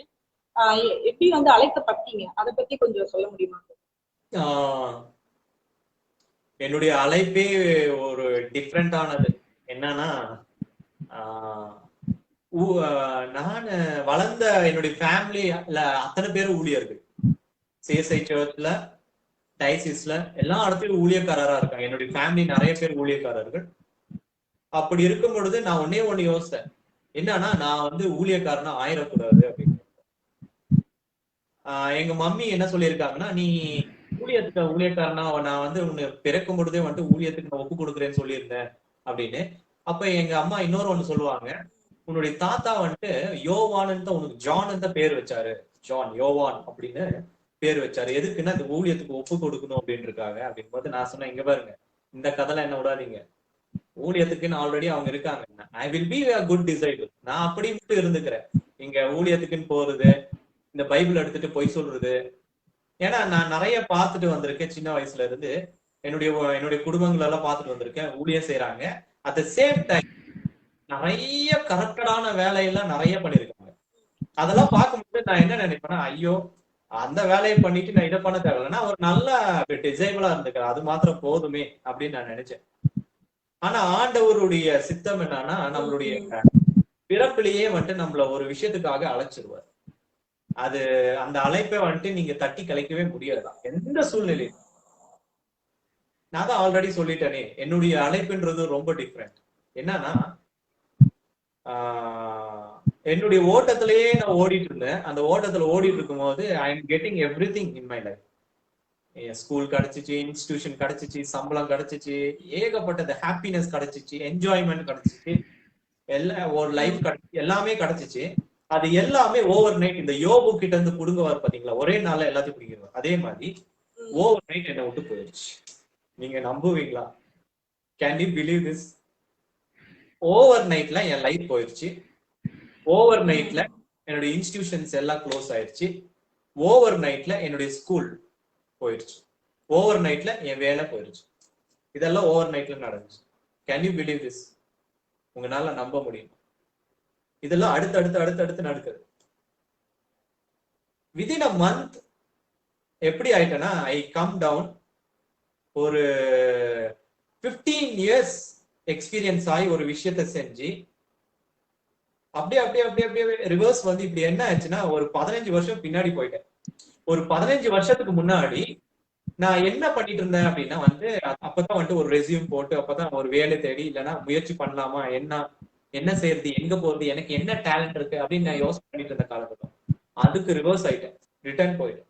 எப்படி வந்து அழைக்கப்பட்டீங்க? அதை பத்தி கொஞ்சம் சொல்ல முடியுமா? என்னுடைய அழைப்பே ஒரு டிஃப்ரெண்டானது. என்னன்னா நான் வளர்ந்த என்னுடைய ஃபேமிலில அத்தனை பேர் ஊழியர்கள். சிஎஸ்ஐ சர்ச்ல, டைசிஸ்ல எல்லா இடத்துலயும் ஊழியக்காரரா இருக்காங்க. என்னுடைய ஃபேமிலி நிறைய பேர் ஊழியக்காரர்கள். அப்படி இருக்கும் பொழுது நான் ஒண்ணு யோசித்தேன், என்னன்னா நான் வந்து ஊழியக்காரனா ஆயிடக்கூடாது அப்படின்னு. எங்க மம்மி என்ன சொல்லியிருக்காங்கன்னா, நீ ஊழியக்காரனா நான் வந்து உன்னை பிறக்கும் பொழுதே வந்துட்டு ஊழியத்துக்கு நான் ஒப்பு கொடுக்குறேன்னு சொல்லியிருந்தேன் அப்படின்னு. அப்ப எங்க அம்மா இன்னொரு ஒண்ணு சொல்லுவாங்க, உன்னுடைய தாத்தா வந்துட்டு யோவான்னு தான் உனக்கு ஜான் தான் பேர் வச்சாரு, ஜான் யோவான் அப்படின்னு பேர் வச்சாரு. எதுக்குன்னா இந்த ஊழியத்துக்கு ஒப்பு கொடுக்கணும் அப்படின்னு இருக்காங்க அப்படின்னு போது நான் சொன்னேன், இங்க பாருங்க இந்த கதைலாம் என்ன விடாதீங்க, ஊழியத்துக்குன்னு ஆல்ரெடி அவங்க இருக்காங்க. ஐ will B a good disciple. நான் அப்படி மட்டும் இருந்துக்கிறேன். இங்க ஊழியத்துக்குன்னு போறது, இந்த பைபிள் எடுத்துட்டு பொய் சொல்றது, ஏன்னா நான் நிறைய பார்த்துட்டு வந்திருக்கேன் சின்ன வயசுல இருந்து. என்னுடைய குடும்பங்கள் எல்லாம் பார்த்துட்டு வந்திருக்கேன். ஊழியம் செய்யறாங்க. அட் த சேம் டைம் நிறைய கரெக்டடான வேலையெல்லாம் நிறைய பண்ணிருக்காங்க. அதெல்லாம் பார்க்கும்போது நான் என்ன நினைப்பேன்னா, ஐயோ அந்த வேலையை பண்ணிட்டு நான் இதை பண்ண தேவையில்லைன்னா ஒரு நல்ல டிசைபிளா இருந்துக்கிறேன், அது மாத்திரம் போதுமே அப்படின்னு நான் நினைச்சேன். ஆனா ஆண்டவருடைய சித்தம் என்னன்னா, நம்மளுடைய பிறப்பிலேயே வந்துட்டு நம்மள ஒரு விஷயத்துக்காக அழைச்சிருவார். அது அந்த அழைப்பை வந்துட்டு நீங்க தட்டி கலைக்கவே முடியாதுதான் எந்த சூழ்நிலையும். நான் தான் ஆல்ரெடி சொல்லிட்டேனே, என்னுடைய அழைப்புன்றது ரொம்ப டிஃப்ரெண்ட். என்னன்னா, என்னுடைய ஓட்டத்திலேயே நான் ஓடிட்டு இருந்தேன். அந்த ஓட்டத்துல ஓடிட்டு இருக்கும் போது I am getting every thing in my life. School கிடைச்சிச்சு, இன்ஸ்டிடியூஷன் கிடைச்சிச்சு, சம்பளம் கிடைச்சிச்சு, ஏகப்பட்டது ஹாப்பினஸ் கிடைச்சிச்சு, என்ஜாய்மெண்ட் கிடைச்சிச்சு, ஒரு லைஃப் கிடைச்சி, எல்லாமே கிடைச்சிச்சு. அது எல்லாமே ஓவர் நைட் இந்த யோபு கிட்ட இருந்து புடுங்குவார் பாத்தீங்களா, ஒரே நாள்ல எல்லாத்தையும் பிடிக்கிறார். அதே மாதிரி ஓவர் நைட் என்ன விட்டு போயிடுச்சு. நீங்க நம்புவீங்களா? Can you believe this? Over நைட்ல என் லைஃப் போயிடுச்சு. ஓவர் நைட்ல என்னுடைய இன்ஸ்டிடியூஷன்ஸ் எல்லாம் க்ளோஸ் ஆயிடுச்சு. ஓவர் நைட்ல என்னுடைய ஸ்கூல் போயிடுச்சு. ஓவர் நைட்ல என் வேலை போயிடுச்சு. இதெல்லாம் ஓவர் நைட்ல நடந்துச்சு. Can you believe this? உங்களால நம்ப முடியும்? இதெல்லாம் அடுத்து நடக்குது. வித்தின் அ மந்த் எப்படி ஆயிட்டேன்னா, ஐ கம் டவுன். ஒரு 15 years எக்ஸ்பீரியன்ஸ் ஆகி ஒரு விஷயத்த செஞ்சு அப்படியே ரிவர்ஸ் வந்து இப்படி என்ன ஆச்சுன்னா, ஒரு 15 வருஷம் பின்னாடி போயிட்டேன். ஒரு 15 வருஷத்துக்கு முன்னாடி நான் என்ன பண்ணிட்டு இருந்தேன் அப்படின்னா வந்து, அப்பதான் வந்துட்டு ஒரு ரெசியூம் போட்டு, அப்பதான் ஒரு வேலை தேடி, இல்லைன்னா முயற்சி பண்ணலாமா, என்ன செய்யறது, எங்க போறது, எனக்கு என்ன டேலண்ட் இருக்கு அப்படின்னு நான் யோசனை பண்ணிட்டு இருந்த காலகட்டம். அதுக்கு ரிவர்ஸ் ஆயிட்டேன், ரிட்டர்ன் போயிட்டேன்.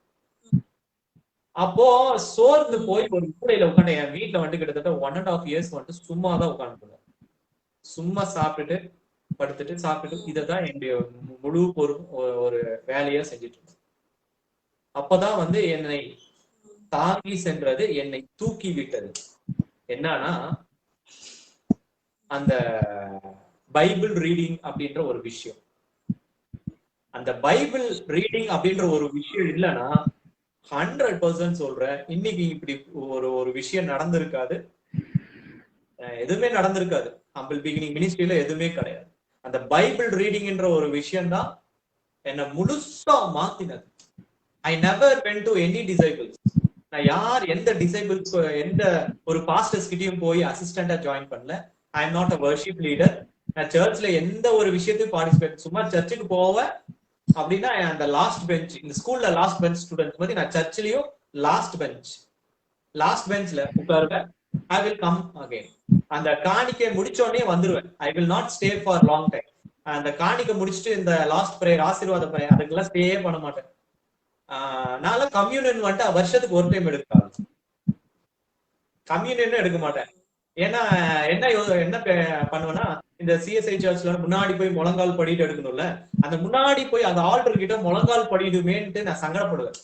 அப்போ சோர்ந்து போய் ஒரு மூலையில உட்காந்து, என் வீட்டுல வந்துட்டு கிட்டத்தட்ட 1.5 years வந்துட்டு சும்மா தான் உட்காந்துருந்தேன். சும்மா சாப்பிட்டுட்டு படுத்துட்டு சாப்பிட்டுட்டு இதைதான் என்னுடைய முழு ஒரு வேலையா செஞ்சுட்டு இருந்தேன். அப்பதான் வந்து என்னை தாங்கி சென்றது, என்னை தூக்கி விட்டது. என்னன்னா, அந்த பைபிள் ரீடிங் அப்படின்ற ஒரு விஷயம். அந்த பைபிள் ரீடிங் அப்படின்ற ஒரு விஷயம் இல்லைன்னா 100% சொல்றேன், இன்னைக்கு இப்படி ஒரு விஷயம் நடந்திருக்காது. எதுவுமே நடந்திருக்காது. ஹம்பிள் பிகினிங் மினிஸ்ட்ரியில எதுவுமே கிடையாது. அந்த பைபிள் ரீடிங்ன்ற ஒரு விஷயம் தான் என்ன முழுசா மாத்தினது. I never went to any disciples. நான் எந்த டிசைபிள்ஸ், எந்த ஒரு பாஸ்டர்ஸ் கிட்டயும் போய் அசிஸ்டண்டா ஜாயின் பண்ணல. ஐ am not a worship leader. நான் சர்ச்ல எந்த ஒரு விஷயத்தையும் பார்ட்டிசிபேட், சும்மா சர்ச்சுக்கு போவேன் அப்படின்னா அந்த லாஸ்ட் பெஞ்ச், இந்த ஸ்கூல்ல லாஸ்ட் பெஞ்ச் ஸ்டூடெண்ட்ஸ் மாதிரி நான் சர்ச்லயும் லாஸ்ட் பெஞ்ச்ல உட்காருவேன். I will come again. அந்த காணிக்கை முடிச்சோடனே வந்துருவேன். I will not stay for long time. அந்த காணிக்கை முடிச்சுட்டு இந்த லாஸ்ட் பிரேயர், ஆசீர்வாத பிரேயர், அதுக்கெல்லாம் ஸ்டே பண்ண மாட்டேன். நான்ல கம்யூனியன் வந்துட்டு வருஷத்துக்கு ஒரு டைம் எடுக்காது. கம்யூனியன் எடுக்க மாட்டேன். ஏன்னா என்ன பண்ணுவேன்னா, இந்த சிஎஸ்ஐ சர்ச்ல முன்னாடி போய் முழங்கால் படிட்டு எடுக்கணும்ல, அந்த முன்னாடி போய் அந்த ஆல்டர் கிட்ட முழங்கால் படிடுமேன்ட்டு நான் சங்கடப்படுவேன்.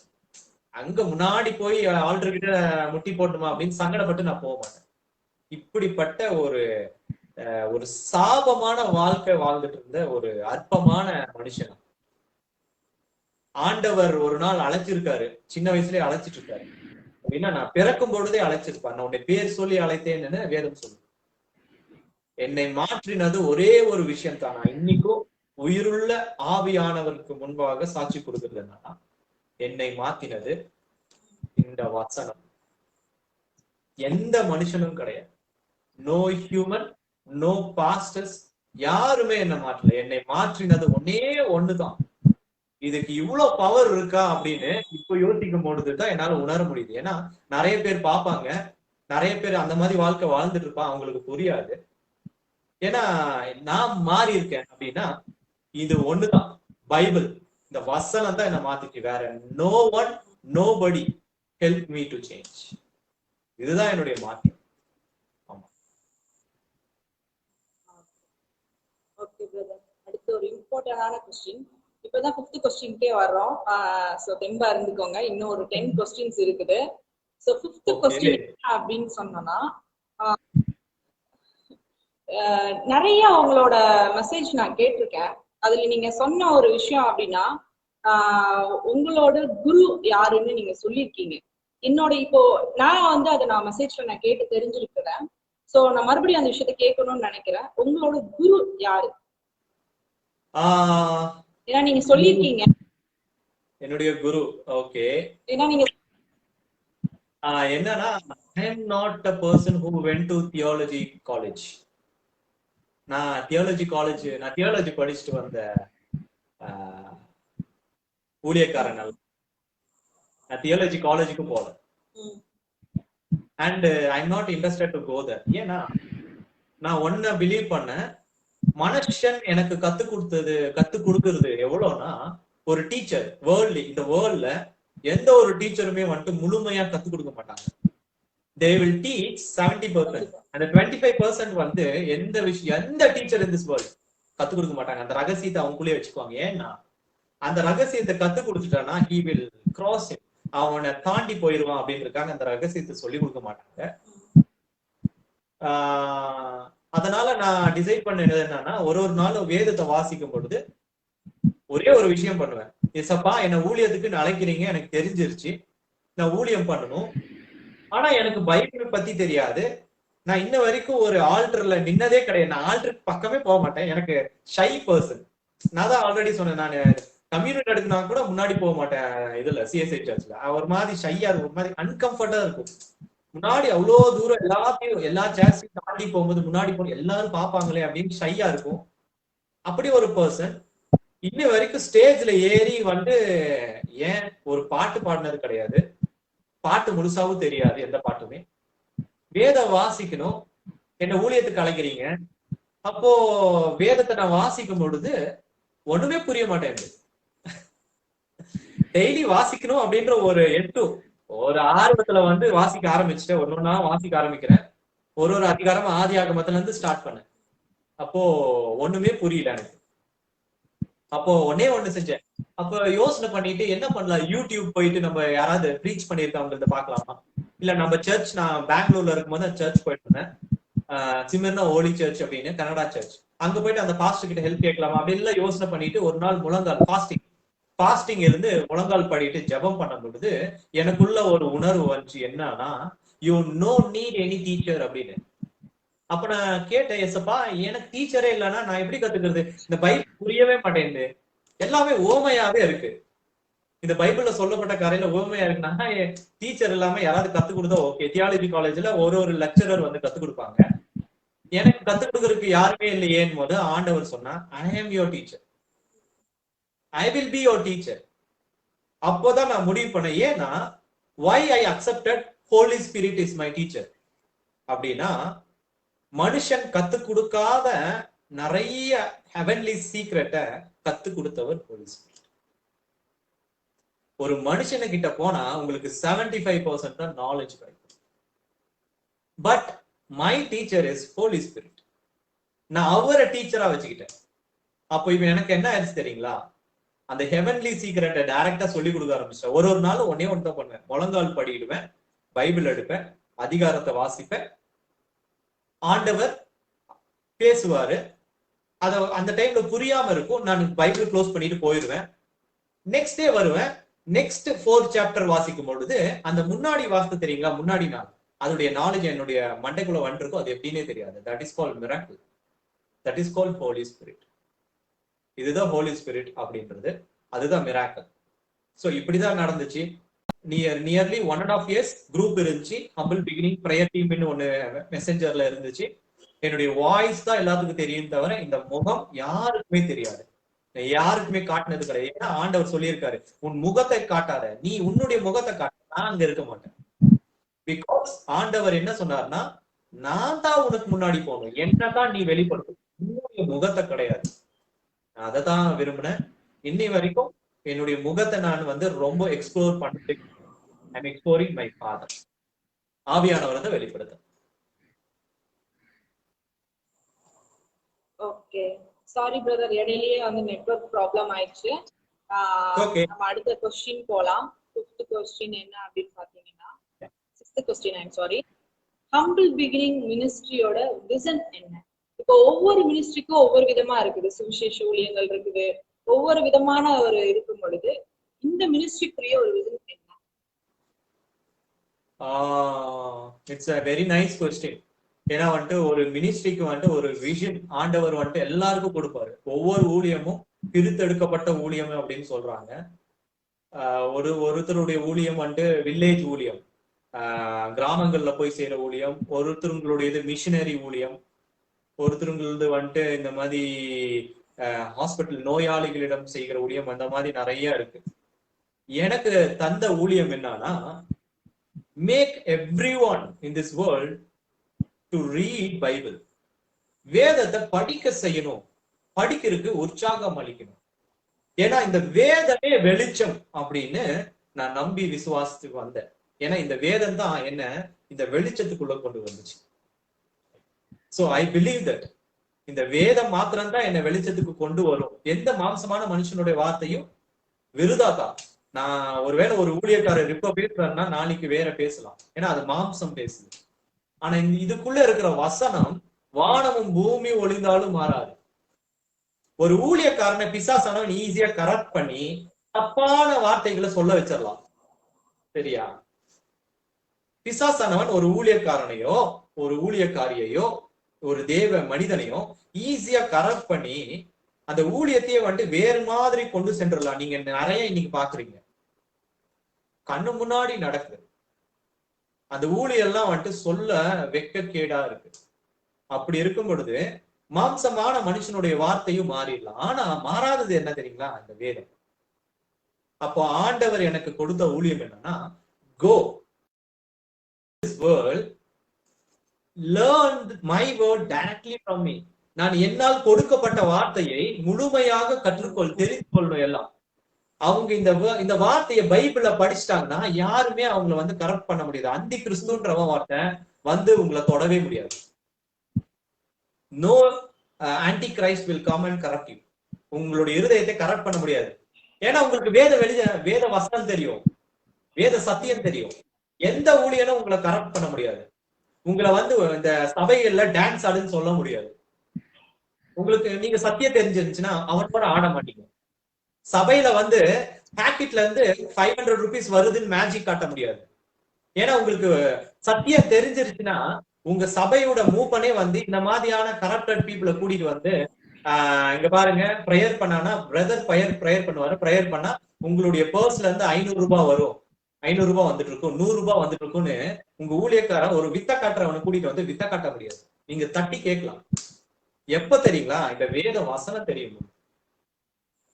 அங்க முன்னாடி போய் ஆல்டர் கிட்ட முட்டி போட்டுமா அப்படின்னு சங்கடப்பட்டு நான் போக மாட்டேன். இப்படிப்பட்ட ஒரு சாபமான வாழ்க்கை வாழ்ந்துட்டு இருந்த ஒரு அற்பமான மனுஷன். ஆண்டவர் ஒரு நாள் அழைச்சிருக்காரு, சின்ன வயசுலயே அழைச்சிட்டு இருக்காரு. அப்படின்னா நான் பிறக்கும் பொழுதே அழைச்சிருப்பார். நான் உன்னை பேர் சொல்லி அழைத்தேன்னு வேதம் சொல்லு. என்னை மாற்றினது ஒரே ஒரு விஷயம் தான். நான் இன்னைக்கும் உயிருள்ள ஆவியானவருக்கு முன்பாக சாட்சி கொடுக்கிறது என்னன்னா, என்னை மாத்தினது இந்த வசனம். எந்த மனுஷனும் கிடையாது. நோ ஹியூமன், நோ பாஸ்டர்ஸ், யாருமே என்ன மாற்றல. என்னை மாற்றினது ஒன்னே ஒண்ணுதான். இதுக்கு இவ்வளவு பவர் இருக்கா அப்படின்னு இப்ப யோசிக்கும் பொழுதுதான் என்னால உணர முடியுது. ஏன்னா நிறைய பேர் பார்ப்பாங்க, நிறைய பேர் அந்த மாதிரி வாழ்க்கை வாழ்ந்துட்டு இருப்பான், அவங்களுக்கு புரியாது. ஏன்னா நான் மாறி இருக்கேன் அப்படின்னா இது ஒண்ணுதான், பைபிள், இந்த வசனம் தான் என்ன மாத்திச்சு. வேற no one, nobody help me to change. இதுதான் என்னுடைய மாற்றம். ஆமா. ஓகே பிரதர், அடுத்து ஒரு இம்பார்ட்டன்டான கொஸ்டின். இப்பதான் 5th கொஸ்டின்கே வர்றோம். சோ தெம்பா இருந்துக்கோங்க, இன்னும் ஒரு 10 கொஸ்டின்ஸ் இருக்குது. சோ 5th கொஸ்டின் அப்படின்னு சொன்னோம்னா, நிறைய உங்களோட மெசேஜ் நான் கேட்டிருக்கேன். அதுல நீங்க சொன்ன ஒரு விஷயம் அப்படின்னா, உங்களோட குரு யாருன்னு நீங்க சொல்லியிருக்கீங்க. என்னோட இப்போ நான் வந்து அதை நான் மெசேஜ்ல நான் கேட்டு தெரிஞ்சிருக்கிறேன். சோ நான் மறுபடியும் அந்த விஷயத்த கேட்கணும்னு நினைக்கிறேன். உங்களோட குரு யாரு? ஏன்னா நீங்க சொல்லியிருக்கீங்க என்னுடைய குரு. ஓகே, ஏன்னா நீங்க என்னன்னா I am not a person who went to theology college. நான் தியாலஜி படிச்சுட்டு வந்த ஊழியக்காரன். நான் தியாலஜி காலேஜுக்கு போல. And I am not interested to go there. ஏன்னா நான் ஒன்ன பிலீவ் பண்ணேன், மனுஷன் எனக்கு கத்து கொடுக்கறது எவ்வளவுனா, ஒரு டீச்சர் இந்த வேர்ல்ட்ல எந்த ஒரு டீச்சருமே வந்துட்டு முழுமையா கத்து கொடுக்க மாட்டாங்க. they will teach 70%. அந்த 25% வந்து எந்த டீச்சர் in this world கத்து கொடுக்க மாட்டாங்க. அந்த ரகசியத்தை அவங்களுக்குள்ளே வச்சுக்குவாங்க. ஏன்னா அந்த ரகசியத்தை கத்து கொடுத்துட்டானா he will cross him, அவனை தாண்டி போயிருவான் அப்படின்னு இருக்காங்க. அந்த ரகசியத்தை சொல்லி கொடுக்க மாட்டாங்க. அதனால நான் டிசைட் பண்ணது என்னன்னா, ஒரு நாளும் வேதத்தை வாசிக்கும் பொழுது ஒரே ஒரு விஷயம் பண்ணுவேன். ஏசப்பா, என்ன ஊழியத்துக்கு அழைக்கிறீங்க, எனக்கு தெரிஞ்சிருச்சு, நான் ஊழியம் பண்ணணும். ஆனா எனக்கு பைபிள் பத்தி தெரியாது. நான் இன்ன வரைக்கும் ஒரு ஆல்டர்ல நின்னதே கிடையாது. நான் ஆல்டருக்கு பக்கமே போக மாட்டேன். எனக்கு ஷை பர்சன். நான் தான் ஆல்ரெடி சொன்னேன், நான் கம்யூனிட்டி எடுக்குனா கூட முன்னாடி போக மாட்டேன். இதுல சிஎஸ்ஐ சர்ச்ல ஒரு மாதிரி ஷையா இருக்கும், ஒரு மாதிரி அன்கம்ஃபர்டா இருக்கும். முன்னாடி அவ்வளவு தூரம் எல்லா சேர்ஸையும் தாண்டி போகும்போது முன்னாடி போன எல்லாரும் பாப்பாங்களே அப்படின்னு ஷையா இருக்கும். அப்படி ஒரு பர்சன். இன்ன வரைக்கும் ஸ்டேஜ்ல ஏறி வந்து ஏன் ஒரு பாட்டு பாடினது கிடையாது. பாட்டு முழுசாவும் தெரியாது, எந்த பாட்டுமே. வேதம் வாசிக்கணும், என்ன ஊழியத்துக்கு அழைக்கிறீங்க, அப்போ வேதத்தை நான் வாசிக்கும் பொழுது ஒண்ணுமே புரிய மாட்டேங்குது. டெய்லி வாசிக்கணும் அப்படின்ற ஒரு ஆர்வத்துல வந்து வாசிக்க ஆரம்பிச்சுட்டேன். ஒன்னொன்னா வாசிக்க ஆரம்பிக்கிறேன். ஒரு அதிகாரம் ஆதியாகமத்துல இருந்து ஸ்டார்ட் பண்ணேன். அப்போ ஒண்ணுமே புரியல எனக்கு. அப்போ ஒண்ணு செஞ்சேன். அப்ப யோசனை பண்ணிட்டு என்ன பண்ணலாம், யூடியூப் போயிட்டு நம்ம யாராவது ப்ரீச் பண்ணிருக்காங்க பாக்கலாமா, இல்ல நம்ம சர்ச், நான் பெங்களூர்ல இருக்கும்போது சர்ச் போயிட்டு இருந்தேன், சிமிர்னா ஹோலி சர்ச் அப்படின்னு, கனடா சர்ச். அங்க போயிட்டு அந்த பாஸ்டர் கிட்ட ஹெல்ப் கேட்கலாமா அப்படின்னு யோசனை பண்ணிட்டு ஒரு நாள் முழங்கால் ஃபாஸ்டிங் இருந்து முழங்கால் படிட்டு ஜெபம் பண்ணும் பொழுது எனக்குள்ள ஒரு உணர்வு வந்துச்சு. என்னன்னா, you no need any teacher அப்படின்னு. அப்ப நான் கேட்டேன், எசப்பா, எனக்கு டீச்சரே இல்லைன்னா நான் எப்படி கத்துக்கிறது? இந்த பைபிள் புரியவே மாட்டேங்குது, எல்லாமே ஓமையாவே இருக்கு. இந்த பைபிள்ல சொல்லப்பட்ட கரையில ஓமையா இருக்குன்னா டீச்சர் இல்லாம யாராவது கத்து கொடுத்தா ஓகே. தியாலஜி காலேஜ்ல ஒரு லெக்சரர் வந்து கத்து கொடுப்பாங்க, எனக்கு கத்து கொடுக்கறதுக்கு யாருமே இல்லையேன்னு போது ஆண்டவர் சொன்னா, I am your teacher, I will be your teacher. அப்போதான் நான் முடிவு பண்ணேன். ஏன்னா why I accepted Holy Spirit is my teacher அப்படின்னா, மனுஷன் கத்து கொடுக்காத நிறைய ஹெவன்லி சீக்ரெட்டை கத்து கொடுத்தவர் ஹோலி ஸ்பிரிட். ஒரு மனுஷனு கிட்ட போனா உங்களுக்கு 75% தான் நாலேஜ் கிடைக்கும். But my teacher is Holy Spirit. நான் அவரை டீச்சரா வச்சுக்கிட்டேன். அப்போ இப்ப எனக்கு என்ன ஆயிடுச்சு தெரியுங்களா, அந்த ஹெவன்லி சீக்ரெட்டை டைரக்டா சொல்லி கொடுக்க ஆரம்பிச்சேன். ஒரு நாளும் ஒன்னே தான் பண்ணுவேன், முழங்கால் படிடுவேன், பைபிள் எடுப்பேன், அதிகாரத்தை வாசிப்பேன், ஆண்டவர் பேசுவாரு. அந்த டைம்ல புரியாம இருக்கும், நான் பைபிள் க்ளோஸ் பண்ணிட்டு போயிடுவேன். நெக்ஸ்ட் டே வருவேன், நெக்ஸ்ட் 4th சாப்டர் வாசிக்கும் பொழுது அந்த முன்னாடி வாசித்து தெரியுங்களா, முன்னாடி நாள் அதோடைய நாலேஜ் என்னுடைய மண்டைக்குள்ள வந்துருக்கும், அது எப்படின்னே தெரியாது. That is called miracle, that is called Holy Spirit. இதுதான் ஹோலி ஸ்பிரிட் அப்படின்றது, அதுதான் மிராக்கிள். சோ இப்படிதான் நடந்துச்சு. நியர்லி 1.5 years குரூப் இருந்துச்சு. ஹம்பிள் பிகினிங் பிரேயர் டீம்னு ஒண்ணு மெசஞ்சர்ல இருந்துச்சு. என்னுடைய வாய்ஸ் தான் எல்லாத்துக்கும் தெரியும் தவிர இந்த முகம் யாருக்குமே தெரியாது, யாருக்குமே காட்டினது கிடையாது. ஏன்னா ஆண்டவர் சொல்லியிருக்காரு, உன் முகத்தை காட்டாத, நீ உன்னுடைய முகத்தை காட்ட, நான் அங்க இருக்க மாட்டேன். பிகாஸ் ஆண்டவர் என்ன சொன்னார்னா, நான் தான் உனக்கு முன்னாடி போகணும், என்னதான் நீ வெளிப்படுத்தும், உன்னுடைய முகத்தை கிடையாது. நான் அதை தான் விரும்பினேன். இன்னை வரைக்கும் என்னுடைய முகத்தை நான் வந்து ரொம்ப எக்ஸ்ப்ளோர் பண்ணிட்டு, ஐம் எக்ஸ்ப்ளோரிங் மை ஃபாதர். ஆவியானவரை தான் வெளிப்படுத்த. ஓகே, சாரி பிரதர், இடையிலேயே வந்து நெட்வொர்க் ப்ராப்ளம் ஆயிடுச்சு. நம்ம அடுத்த क्वेश्चन போலாம். 5th क्वेश्चन என்ன அப்படின்னு பாத்தீங்கன்னா, 6th question, I'm sorry, humble beginning மினிஸ்ட்ரியோட விசன் என்ன? இப்போ ஒவ்வொரு மினிஸ்ட்ரிக்கும் ஒவ்வொரு விதமா இருக்குது. சுவிசேஷ ஊழியங்கள் இருக்குது, ஒவ்வொரு விதமான ஒரு இருக்கும் பொழுது இந்த மினிஸ்ட்ரிக்குரிய ஒரு விதம் என்ன? It's a very nice question. ஏன்னா வந்துட்டு ஒரு மினிஸ்ட்ரிக்கு வந்துட்டு ஒரு விஷன் ஆண்டவர் வந்துட்டு எல்லாருக்கும் கொடுப்பாரு. ஒவ்வொரு ஊழியமும் பிரித்தெடுக்கப்பட்ட ஊழியம் அப்படின்னு சொல்றாங்க. ஒருத்தருடைய ஊழியம் வந்துட்டு வில்லேஜ் ஊழியம், கிராமங்கள்ல போய் செய்யற ஊழியம், ஒருத்தருங்களுடையது மிஷினரி ஊழியம், ஒருத்தருங்களது வந்துட்டு இந்த மாதிரி ஹாஸ்பிட்டல் நோயாளிகளிடம் செய்கிற ஊழியம், அந்த மாதிரி நிறைய இருக்கு. எனக்கு தந்த ஊழியம் என்னன்னா, make everyone in this world to read Bible. வேதத்தை படிக்க செய்யணும், படிக்கிறதுக்கு உற்சாகம் அளிக்கணும். ஏன்னா இந்த வேதமே வெளிச்சம் அப்படின்னு நான் நம்பி விசுவாசத்துக்கு வந்தேன். ஏன்னா இந்த வேதம் தான் என்ன இந்த வெளிச்சத்துக்குள்ள கொண்டு வந்துச்சு. சோ ஐ பிலீவ் தட் இந்த வேதம் மாத்திரம் தான் என்ன வெளிச்சத்துக்கு கொண்டு வரும். எந்த மாம்சமான மனுஷனுடைய வார்த்தையும் விருதாதான். நான் ஒருவேளை ஒரு ஊழியக்காரர் இப்ப பேசுறாருன்னா நாளைக்கு வேற பேசலாம், ஏன்னா அது மாம்சம் பேசுது. ஆனா இதுக்குள்ள இருக்கிற வசனம் வானமும் பூமி ஒளிந்தாலும் மாறாது. ஒரு ஊழியக்காரனை பிசாசானவன் ஈஸியா கரெக்ட் பண்ணி தப்பான வார்த்தைகளை சொல்ல வச்சிடலாம். சரியா? பிசாசானவன் ஒரு ஊழியக்காரனையோ ஒரு ஊழியக்காரியையோ ஒரு தேவ மனிதனையோ ஈஸியா கரெக்ட் பண்ணி அந்த ஊழியத்தையே வந்துட்டு வேறு மாதிரி கொண்டு சென்றலாம். நீங்க நிறைய இன்னைக்கு பாக்குறீங்க, கண்ணு முன்னாடி நடக்குது. அந்த ஊழியெல்லாம் வந்துட்டு சொல்ல வெட்கக்கேடா இருக்கு. அப்படி இருக்கும் பொழுது மாம்சமான மனுஷனுடைய வார்த்தையும் மாறிடலாம். ஆனா மாறாதது என்ன தெரியுங்களா? இந்த வேதம். அப்போ ஆண்டவர் எனக்கு கொடுத்த ஊழியம் என்னன்னா, go this world, learn my word directly from me. நான் என்னால் கொடுக்கப்பட்ட வார்த்தையை முழுமையாக கற்றுக்கொள், தெரிந்து கொள்ளணும். எல்லாம் அவங்க இந்த வார்த்தையை பைபிள்ல படிச்சுட்டாங்கன்னா யாருமே அவங்களை வந்து கரெக்ட் பண்ண முடியாது. அந்தி கிறிஸ்துன்றவன் வார்த்தை வந்து உங்களை தொடவே முடியாது. No Antichrist will come and correct you. உங்களுடைய இருதயத்தை கரெக்ட் பண்ண முடியாது. ஏன்னா உங்களுக்கு வேத வசனம் தெரியும், வேத சத்தியம் தெரியும். எந்த ஊழியனும் உங்களை கரெக்ட் பண்ண முடியாது. உங்களை வந்து இந்த சபைகள்ல டான்ஸ் ஆடுன்னு சொல்ல முடியாது. உங்களுக்கு நீங்க சத்தியம் தெரிஞ்சிருந்துச்சுன்னா அவன் கூட ஆட மாட்டீங்க. சபையில வந்து பாக்கெட்ல இருந்து 500 rupees வருதுன்னு மேஜிக் காட்ட முடியாது. ஏன்னா உங்களுக்கு சத்தியம் தெரிஞ்சிருச்சுன்னா உங்க சபையோட மூப்பனே வந்து இந்த மாதிரியான கரப்டட் பீப்புளை கூட்டிட்டு வந்து இங்க பாருங்க ப்ரேயர் பண்ணானா பிரதர் ப்ரேயர் பண்ணுவாரு. ப்ரேயர் பண்ணா உங்களுடைய பர்ஸ்ல இருந்து 500 ரூபாய் வரும், 500 ரூபாய் வந்துட்டு இருக்கும், 100 ரூபாய் வந்துட்டு இருக்கும்னு உங்க ஊழியக்காரன் ஒரு வித்த காட்டுறவனை கூட்டிட்டு வந்து வித்த காட்ட முடியாது. நீங்க தட்டி கேட்கலாம். எப்ப தெரியுங்களா? இந்த வேத வசனம் தெரியும்.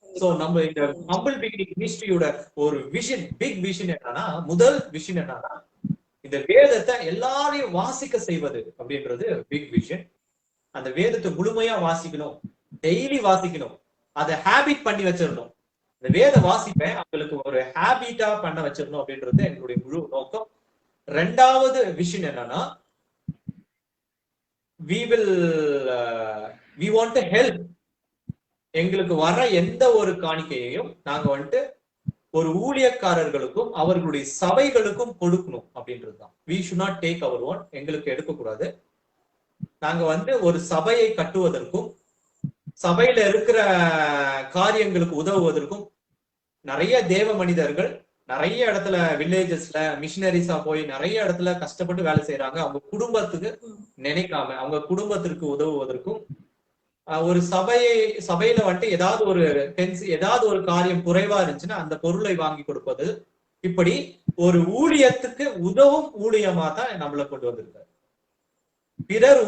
சோ நம்ம இந்த ஹம்பிள் பிகினிங் மினிஸ்ட்ரியோட ஒரு விஷன், பிக் விஷன் என்னன்னா, முதல் விஷன் என்னன்னா இந்த வேதத்தை எல்லாரையும் வாசிக்க செய்வது அப்படின்றது பிக் விஷன். அந்த வேதத்தை முழுமையா வாசிக்கணும், டெய்லி வாசிக்கணும், அதை ஹேபிட் பண்ணி வச்சிடணும். இந்த வேத வாசிப்பேன் அவங்களுக்கு ஒரு ஹேபிட்டா பண்ண வச்சிடணும் அப்படின்றது எங்களுடைய முழு நோக்கம். ரெண்டாவது விஷயம் என்னன்னா, we want to help. எங்களுக்கு வர எந்த ஒரு காணிக்கையையும் நாங்க வந்துட்டு ஒரு ஊழியக்காரர்களுக்கும் அவர்களுடைய சபைகளுக்கும் கொடுக்கணும் அப்படின்றதுதான். we should not take our own. எங்களுக்கு எடுக்கக்கூடாது. நாங்க வந்து ஒரு சபையை கட்டுவதற்கும் சபையில இருக்கிற காரியங்களுக்கு உதவுவதற்கும் நிறைய தேவ மனிதர்கள் நிறைய இடத்துல வில்லேஜஸ்ல மிஷினரிஸா போய் நிறைய இடத்துல கஷ்டப்பட்டு வேலை செய்யறாங்க. அவங்க குடும்பத்துக்கு நினைக்காம அவங்க குடும்பத்திற்கு உதவுவதற்கும், ஒரு சபையில வந்துட்டு ஏதாவது ஒரு காரியம் குறைவா இருந்துச்சுன்னா அந்த பொருளை வாங்கி கொடுப்பது, இப்படி ஒரு ஊழியத்துக்கு உதவும் ஊழியமா தான் நம்மளை கொண்டு வந்திருக்காரு. பிறர்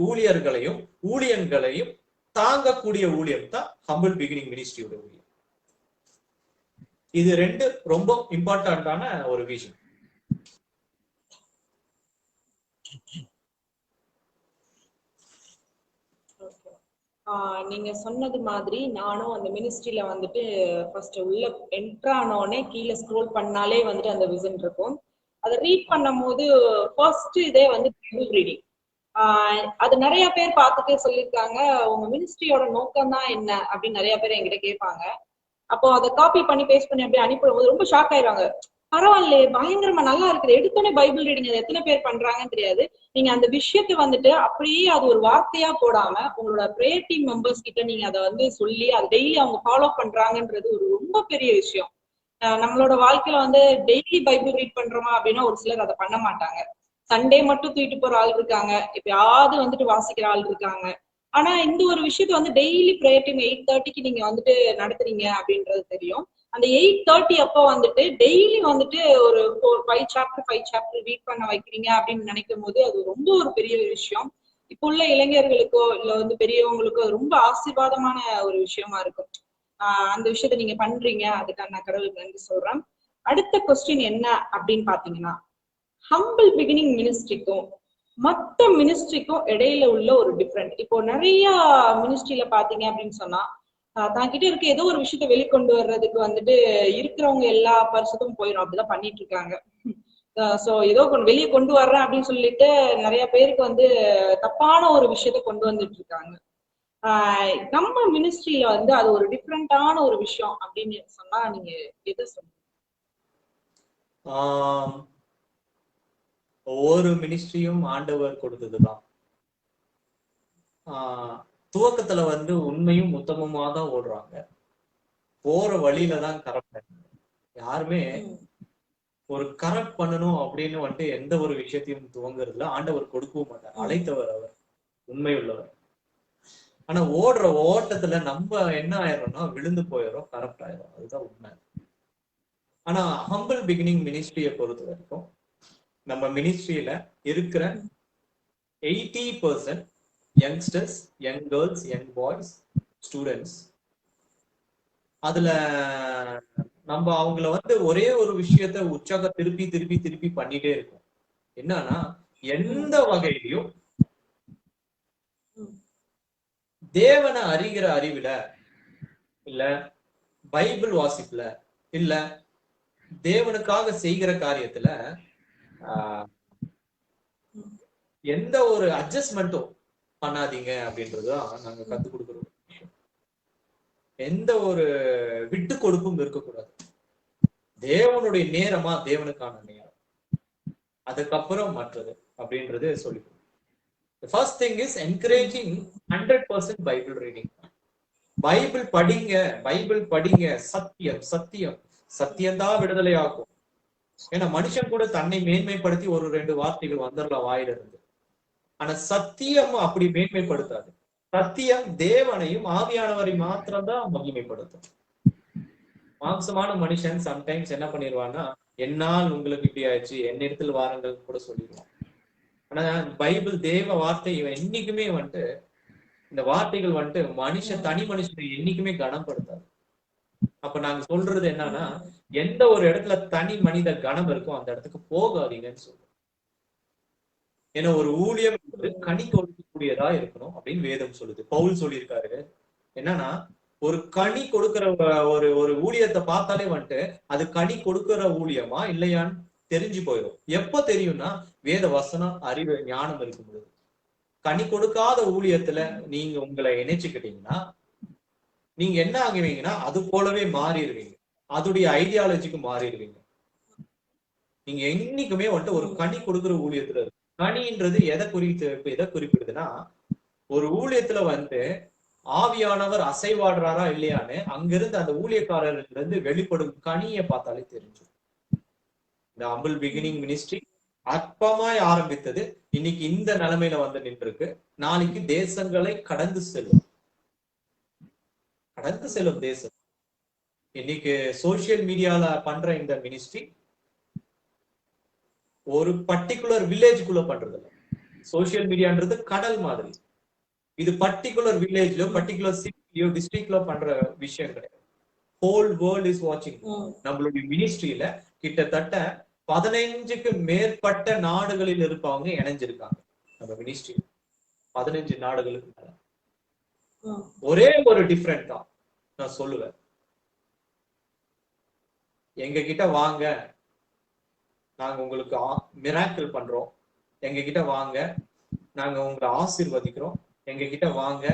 ஊழியர்களையும் ஊழியங்களையும் தாங்கக்கூடிய ஊழியம் தான் ஹம்பிள் பிகினிங் மினிஸ்ட்ரியோட ஊழியம். இது ரெண்டு ரொம்ப இம்பார்ட்டன்டான ஒரு விஷயம். நீங்க சொன்னது மாதிரி நானும் அந்த மினிஸ்ட்ரியில வந்துட்டு ஃபர்ஸ்ட் உள்ள என்ட்ரானோடனே கீழே ஸ்க்ரோல் பண்ணாலே வந்துட்டு அந்த விசன் இருக்கும். அதை ரீட் பண்ணும் போது ஃபர்ஸ்ட் இதே வந்து பைபிள் ரீடிங். அது நிறைய பேர் பார்த்துட்டு சொல்லியிருக்காங்க, உங்க மினிஸ்ட்ரியோட நோக்கம் தான் என்ன அப்படின்னு நிறைய பேர் என்கிட்ட கேட்பாங்க. அப்போ அதை காப்பி பண்ணி பேஸ்ட் பண்ணி அப்படியே அனுப்பிடும் போது ரொம்ப ஷாக் ஆயிடுவாங்க. பரவாயில்லையே, பயங்கரமா நல்லா இருக்குது, எடுத்தோடனே பைபிள் ரீடிங் அது எத்தனை பேர் பண்றாங்கன்னு தெரியாது. நீங்க அந்த விஷயத்தை வந்துட்டு அப்படியே அது ஒரு வார்த்தையா போடாம உங்களோட பிரேயர் டீம் மெம்பர்ஸ் கிட்ட நீங்க அதை வந்து சொல்லி அதை டெய்லி அவங்க ஃபாலோ பண்றாங்கன்றது ஒரு ரொம்ப பெரிய விஷயம். நம்மளோட வாழ்க்கையில வந்து டெய்லி பைபிள் ரீட் பண்றோமா அப்படின்னா ஒரு சிலர் அதை பண்ண மாட்டாங்க. சண்டே மட்டும் தூக்கிட்டு போற ஆள் இருக்காங்க, எப்பயாவது வந்துட்டு வாசிக்கிற ஆள் இருக்காங்க. ஆனா இந்த ஒரு விஷயத்த வந்து டெய்லி பிரேயர் டீம் 8:30க்கு நீங்க வந்துட்டு நடத்துறீங்க அப்படின்றது தெரியும். அந்த 8:30 அப்போ வந்துட்டு டெய்லி வந்துட்டு ஒரு 5 சாப்டர் ரீட் பண்ண வைக்கிறீங்க அப்படின்னு நினைக்கும் போது அது ரொம்ப ஒரு பெரிய விஷயம். இப்போ உள்ள இளைஞர்களுக்கோ இல்ல வந்து பெரியவங்களுக்கோ ரொம்ப ஆசீர்வாதமான ஒரு விஷயமா இருக்கும். அந்த விஷயத்த நீங்க பண்றீங்க, அதுக்கான நான் கடவுளுக்கு நன்றி சொல்றேன். அடுத்த கொஸ்டின் என்ன அப்படின்னு பாத்தீங்கன்னா, ஹம்பிள் பிகினிங் மினிஸ்ட்ரிக்கும் மத்த மினிஸ்ட்ரிக்கும் இடையில உள்ள ஒரு டிஃபரெண்ட். இப்போ நிறைய மினிஸ்ட்ரியில பாத்தீங்க அப்படின்னு சொன்னா தாங்கிட்ட இருக்க ஏதோ ஒரு விஷயத்த வெளிக்கொண்டு வர்றதுக்கு வந்துட்டு இருக்கிறவங்க எல்லா பரிசுத்தும் போயிடும், அப்படிதான் பண்ணிட்டு இருக்காங்க. சோ ஏதோ வெளியே கொண்டு வர்றேன் அப்படின்னு சொல்லிட்டு நிறைய பேருக்கு வந்து தப்பான ஒரு விஷயத்த கொண்டு வந்துட்டு இருக்காங்க. நம்ம மினிஸ்ட்ரியில வந்து அது ஒரு டிஃப்ரெண்டான ஒரு விஷயம் அப்படின்னு சொன்னா நீங்க எதை சொல்லுங்க? ஒவ்வொரு மினிஸ்ட்ரியும் ஆண்டவர் கொடுத்ததுதான். துவக்கத்துல வந்து உண்மையும் உத்தமமா தான் ஓடுறாங்க, போற வழியில தான் கரெக்ட். யாருமே ஒரு கரெக்ட் பண்ணணும் அப்படின்னு வந்துட்டு எந்த ஒரு விஷயத்தையும் துவங்குறதுல ஆண்டவர் கொடுக்கவும் மாட்டார். அழைத்தவர் அவர், உண்மை உள்ளவர். ஆனா ஓடுற ஓட்டத்துல நம்ம என்ன ஆயிரோம்னா விழுந்து போயிடும், கரெக்ட் ஆயிரும். அதுதான் உண்மை. ஆனா ஹம்பிள் பிகினிங் மினிஸ்ட்ரியை பொறுத்த வரைக்கும் நம்ம மினிஸ்ட்ரியில இருக்கிற 80% youngsters, young girls, young boys, students. அதுல நம்ம அவங்கள வந்து ஒரே ஒரு விஷயத்த உற்சாக திருப்பி திருப்பி திருப்பி பண்ணிட்டே இருக்கும். என்னன்னா, எந்த வகையிலையும் தேவனை அறிகிற அறிவுல இல்ல, பைபிள் வாசிப்புல இல்ல, தேவனுக்காக செய்கிற காரியத்துல எந்த ஒரு அட்ஜஸ்ட்மெண்ட்டும் பண்ணாதீங்க அப்படின்றதுதான் நாங்க கத்துக் கொடுக்கிறோம். எந்த ஒரு விட்டு கொடுப்பும் இருக்கக்கூடாது. தேவனுடைய நேரமா தேவனுக்கான நேரம், அதுக்கப்புறம் மற்றது அப்படின்றது சொல்லி. The first thing is encouraging 100% Bible reading. Bible படிங்க, பைபிள் படிங்க. சத்தியம் சத்தியம் சத்தியம்தான் விடுதலை ஆகும். ஏன்னா மனுஷன் கூட தன்னை மேன்மைப்படுத்தி ஒரு 2 வார்த்தைகள் வந்துடலாம் வாயிலிருந்து. ஆனா சத்தியம் அப்படி மேன்மைப்படுத்தாது. சத்தியம் தேவனையும் ஆவியானவரை மாத்திரம்தான் மகிமைப்படுத்தும். மாம்சமான மனுஷன் சம்டைம்ஸ் என்ன பண்ணிடுவான்னா, என்னால் உங்களுக்கு இப்படி ஆயிடுச்சு, என்னிடத்தில் வாருங்கள் கூட சொல்லிடுவான். ஆனா பைபிள் தேவ வார்த்தை என்னைக்குமே வந்துட்டு, இந்த வார்த்தைகள் வந்துட்டு தனி மனுஷனை என்னைக்குமே கனப்படுத்தாது. அப்ப நாங்க சொல்றது என்னன்னா, எந்த ஒரு இடத்துல தனி மனித கனம் இருக்கோ அந்த இடத்துக்கு போகாதீங்கன்னு சொல்றோம். ஏன்னா ஒரு ஊழியம் கனி கொடுக்கக்கூடியதா இருக்கணும் அப்படின்னு வேதம் சொல்லுது. பவுல் சொல்லியிருக்காரு என்னன்னா, ஒரு கனி கொடுக்கிற ஒரு ஒரு ஊழியத்தை பார்த்தாலே வந்துட்டு அது கனி கொடுக்கிற ஊழியமா இல்லையான்னு தெரிஞ்சு போயிடும். எப்ப தெரியும்னா, வேத வசனம், அறிவு, ஞானம் இருக்கும் பொழுது. கனி கொடுக்காத ஊழியத்துல நீங்க உங்களை இணைச்சுக்கிட்டீங்கன்னா நீங்க என்ன ஆகுவீங்கன்னா அது போலவே மாறிடுவீங்க, அதுடைய ஐடியாலஜிக்கு மாறிடுவீங்க. நீங்க என்னைக்குமே வந்துட்டு ஒரு கனி கொடுக்குற ஊழியத்துல இருக்கு. கனின்றது எதை குறிப்பிடுதுன்னா, ஒரு ஊழியத்துல வந்து ஆவியானவர் அசைவாடுறாரா இல்லையான்னு அங்கிருந்து அந்த ஊழியக்காரர்ல இருந்து வெளிப்படும் கனியை பார்த்தாலே தெரிஞ்சு. இந்த ஹம்பிள் பிகினிங் மினிஸ்ட்ரி அற்பமாய் ஆரம்பித்தது, இன்னைக்கு இந்த நிலைமையில வந்து நின்று இருக்கு. நாளைக்கு தேசங்களை கடந்து செல்லும் தேசம். இன்னைக்கு சோசியல் மீடியால பண்ற இந்த மினிஸ்ட்ரி ஒரு பர்டிகுலர் வில்லேஜுக்குள்ள பண்றது இல்லை. சோசியல் மீடியான்றது கடல் மாதிரி. இது பர்டிகுலர் வில்லேஜ்லயோ பர்டிகுலர் சிட்டியோ டிஸ்ட்ரிக்ட்ல பண்ற விஷயம் கிடையாது. ஹோல் வேர்ல்ட் இஸ் வாட்சிங். நம்மளுடைய மினிஸ்ட்ரியில கிட்டத்தட்ட 15க்கு மேற்பட்ட நாடுகளில் இருப்பவங்க இணைஞ்சிருக்காங்க. நம்ம மினிஸ்ட்ரி 15 நாடுகளுக்கு மேல. ஒரே ஒரு டிஃபரெண்ட் தான் நான் சொல்லுவேன், எங்க கிட்ட வாங்க, நாங்க உங்களுக்கு மிராக்கிள் பண்றோம், எங்க கிட்ட வாங்க, நாங்க உங்களை ஆசீர்வதிக்கிறோம், எங்க கிட்ட வாங்க,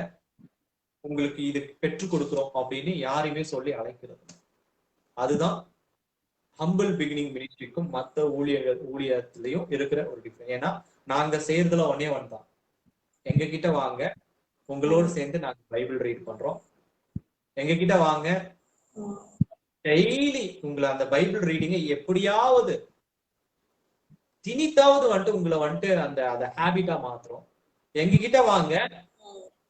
உங்களுக்கு இது பெற்றுக் கொடுக்கிறோம் அப்படின்னு யாரையுமே சொல்லி அழைக்கிறது. அதுதான் ஹம்பிள் பிகினிங் மினிஸ்ட்ரிக்கும் மற்ற ஊழியத்திலையும் இருக்கிற ஒரு டிஃபரன்ஸ். ஏன்னா நாங்க செய்யறதுல ஒன்னே ஒன் தான். எங்க கிட்ட வாங்க, உங்களோடு சேர்ந்து நாங்க பைபிள் ரீட் பண்றோம். எங்க கிட்ட வாங்க, டெய்லி உங்களை அந்த பைபிள் ரீடிங்கை எப்படியாவது திணித்தாவது வந்துட்டு உங்களை வந்துட்டு அந்த ஹேபிட்டா மாத்துறோம். எங்க கிட்ட வாங்க,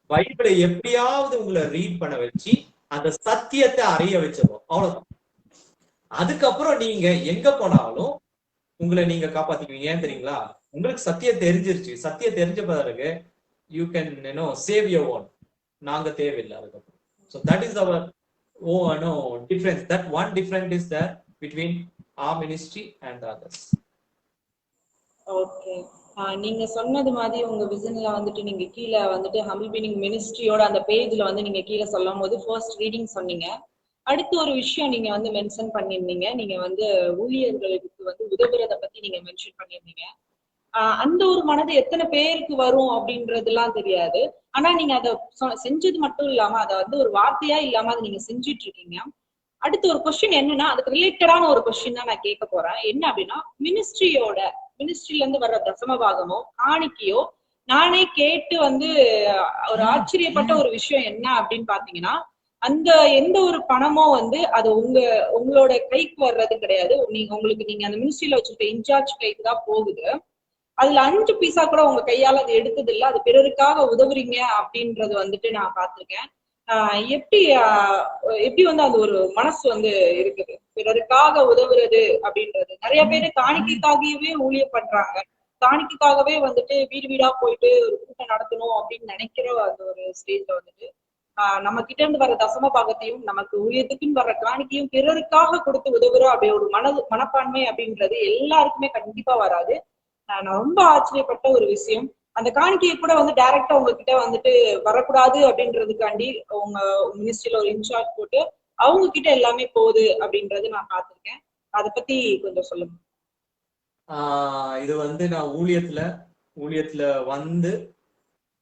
பைபிளை எப்படியாவது உங்களை ரீட் பண்ண வச்சு அந்த சத்தியத்தை அறிய வச்சிருவோம். அவ்வளவுதான். அதுக்கப்புறம் நீங்க எங்க போனாலும் உங்களை நீங்க காப்பாத்திக்குவீங்க. ஏன் தெரியுங்களா? உங்களுக்கு சத்தியம் தெரிஞ்சிருச்சு. சத்தியம் தெரிஞ்ச பிறகு you can save your own. நாங்க தேவையில்லை அதுக்கப்புறம். So that is our difference. That one difference is there between our ministry and others. Okay, நீங்க சொன்னது மாதிரி உங்க விசன்ல வந்துட்டு நீங்க கீழே வந்துட்டு ஹம்பிள் பிகினிங் மினிஸ்ட்ரியோட அந்த பேஜ்ல வந்து நீங்க கீழே சொல்லும் போது ஃபர்ஸ்ட் ரீடிங் சொன்னீங்க. அடுத்து ஒரு விஷயம் நீங்க வந்து மென்ஷன் பண்ணிருந்தீங்க. நீங்க வந்து ஊழியர்களுக்கு வந்து உதவுறத பத்தி நீங்க மென்ஷன் பண்ணிருந்தீங்க. அந்த ஒரு மனது எத்தனை பேருக்கு வரும் அப்படின்றதுலாம் தெரியாது. ஆனா நீங்க அதை செஞ்சது மட்டும் இல்லாம அதை வந்து ஒரு வார்த்தையா இல்லாம அதை நீங்க செஞ்சுட்டு இருக்கீங்க. அடுத்து ஒரு கொஸ்டின் என்னன்னா, அதுக்கு ரிலேட்டடான ஒரு கொஸ்டின் தான் நான் கேட்க போறேன். என்ன அப்படின்னா, மினிஸ்ட்ரியில இருந்து வர்ற தசம பாகமோ காணிக்கையோ நானே கேட்டு வந்து ஒரு ஆச்சரியப்பட்ட ஒரு விஷயம் என்ன அப்படின்னு பாத்தீங்கன்னா, அந்த எந்த ஒரு பணமோ வந்து அது உங்களோட கைக்கு வர்றது கிடையாது. நீங்க அந்த மினிஸ்ட்ரியில வச்சிருக்க இன்சார்ஜ் கைக்கு தான் போகுது. அதுல 5 பைசா கூட உங்க கையால அது எடுத்தது இல்லை. அது பிறருக்காக உதவுறீங்க அப்படின்றது வந்துட்டு நான் பார்த்திருக்கேன். எப்படி வந்து அந்த ஒரு மனசு வந்து இருக்குது, பிறருக்காக உதவுறது அப்படின்றது. நிறைய பேரு காணிக்கைக்காகவே ஊழியம் பண்றாங்க. காணிக்கைக்காகவே வந்துட்டு வீடு வீடா போயிட்டு ஒரு கூட்டம் நடத்தணும் அப்படின்னு நினைக்கிற அந்த ஒரு ஸ்டேஜ்ல வந்துட்டு நம்ம கிட்ட இருந்து வர தசம பாகத்தையும் நமக்கு ஊழியத்துக்குன்னு வர்ற காணிக்கையும் பிறருக்காக கொடுத்து உதவுறோம் அப்படி ஒரு மனப்பான்மை அப்படின்றது எல்லாருக்குமே கண்டிப்பா வராது. நான் ரொம்ப ஆச்சரியப்பட்ட ஒரு விஷயம். அந்த காணிக்கையை கூட வந்து டைரக்டா உங்ககிட்ட வந்துட்டு வரக்கூடாது அப்படின்றதுக்காண்டி உங்க மினிஸ்ட்ரியில ஒரு இன்சார்ஜ் போட்டு அவங்க கிட்ட எல்லாமே போகுது அப்படின்றது நான் பார்த்திருக்கேன். அதை பத்தி கொஞ்சம் சொல்லுங்க. இது வந்து நான்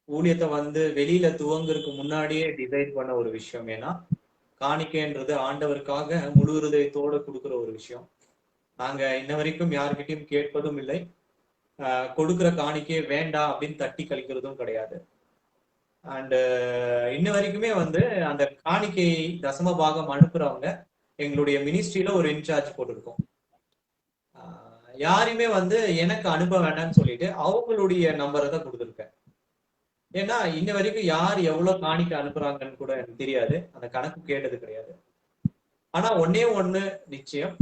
ஊழியத்தை வந்து வெளியில துவங்குறதுக்கு முன்னாடியே டிசைட் பண்ண ஒரு விஷயம். ஏன்னா காணிக்கைன்றது ஆண்டவருக்காக முழு ஹிருதயத்தோட கொடுக்குற ஒரு விஷயம். நாங்க இன்ன வரைக்கும் யாருக்கிட்டையும் கேட்பதும் இல்லை, கொடுக்குற காணிக்கையே வேண்டாம் அப்படின்னு தட்டி கழிக்கிறதும் கிடையாது. அண்ட் இன்ன வரைக்குமே வந்து அந்த காணிக்கை தசம பாகம் அனுப்புறவங்க எங்களுடைய மினிஸ்ட்ரியில ஒரு இன்சார்ஜ் போட்டிருக்கோம். யாருமே வந்து எனக்கு அனுப்ப வேண்டாம்னு சொல்லிட்டு அவங்களுடைய நம்பரை தான் கொடுத்துருக்கேன். ஏன்னா இன்ன வரைக்கும் யார் எவ்வளவு காணிக்கை அனுப்புறாங்கன்னு கூட எனக்கு தெரியாது, அந்த கணக்கு கேட்டது கிடையாது. ஆனா ஒன்னே ஒண்ணு நிச்சயம்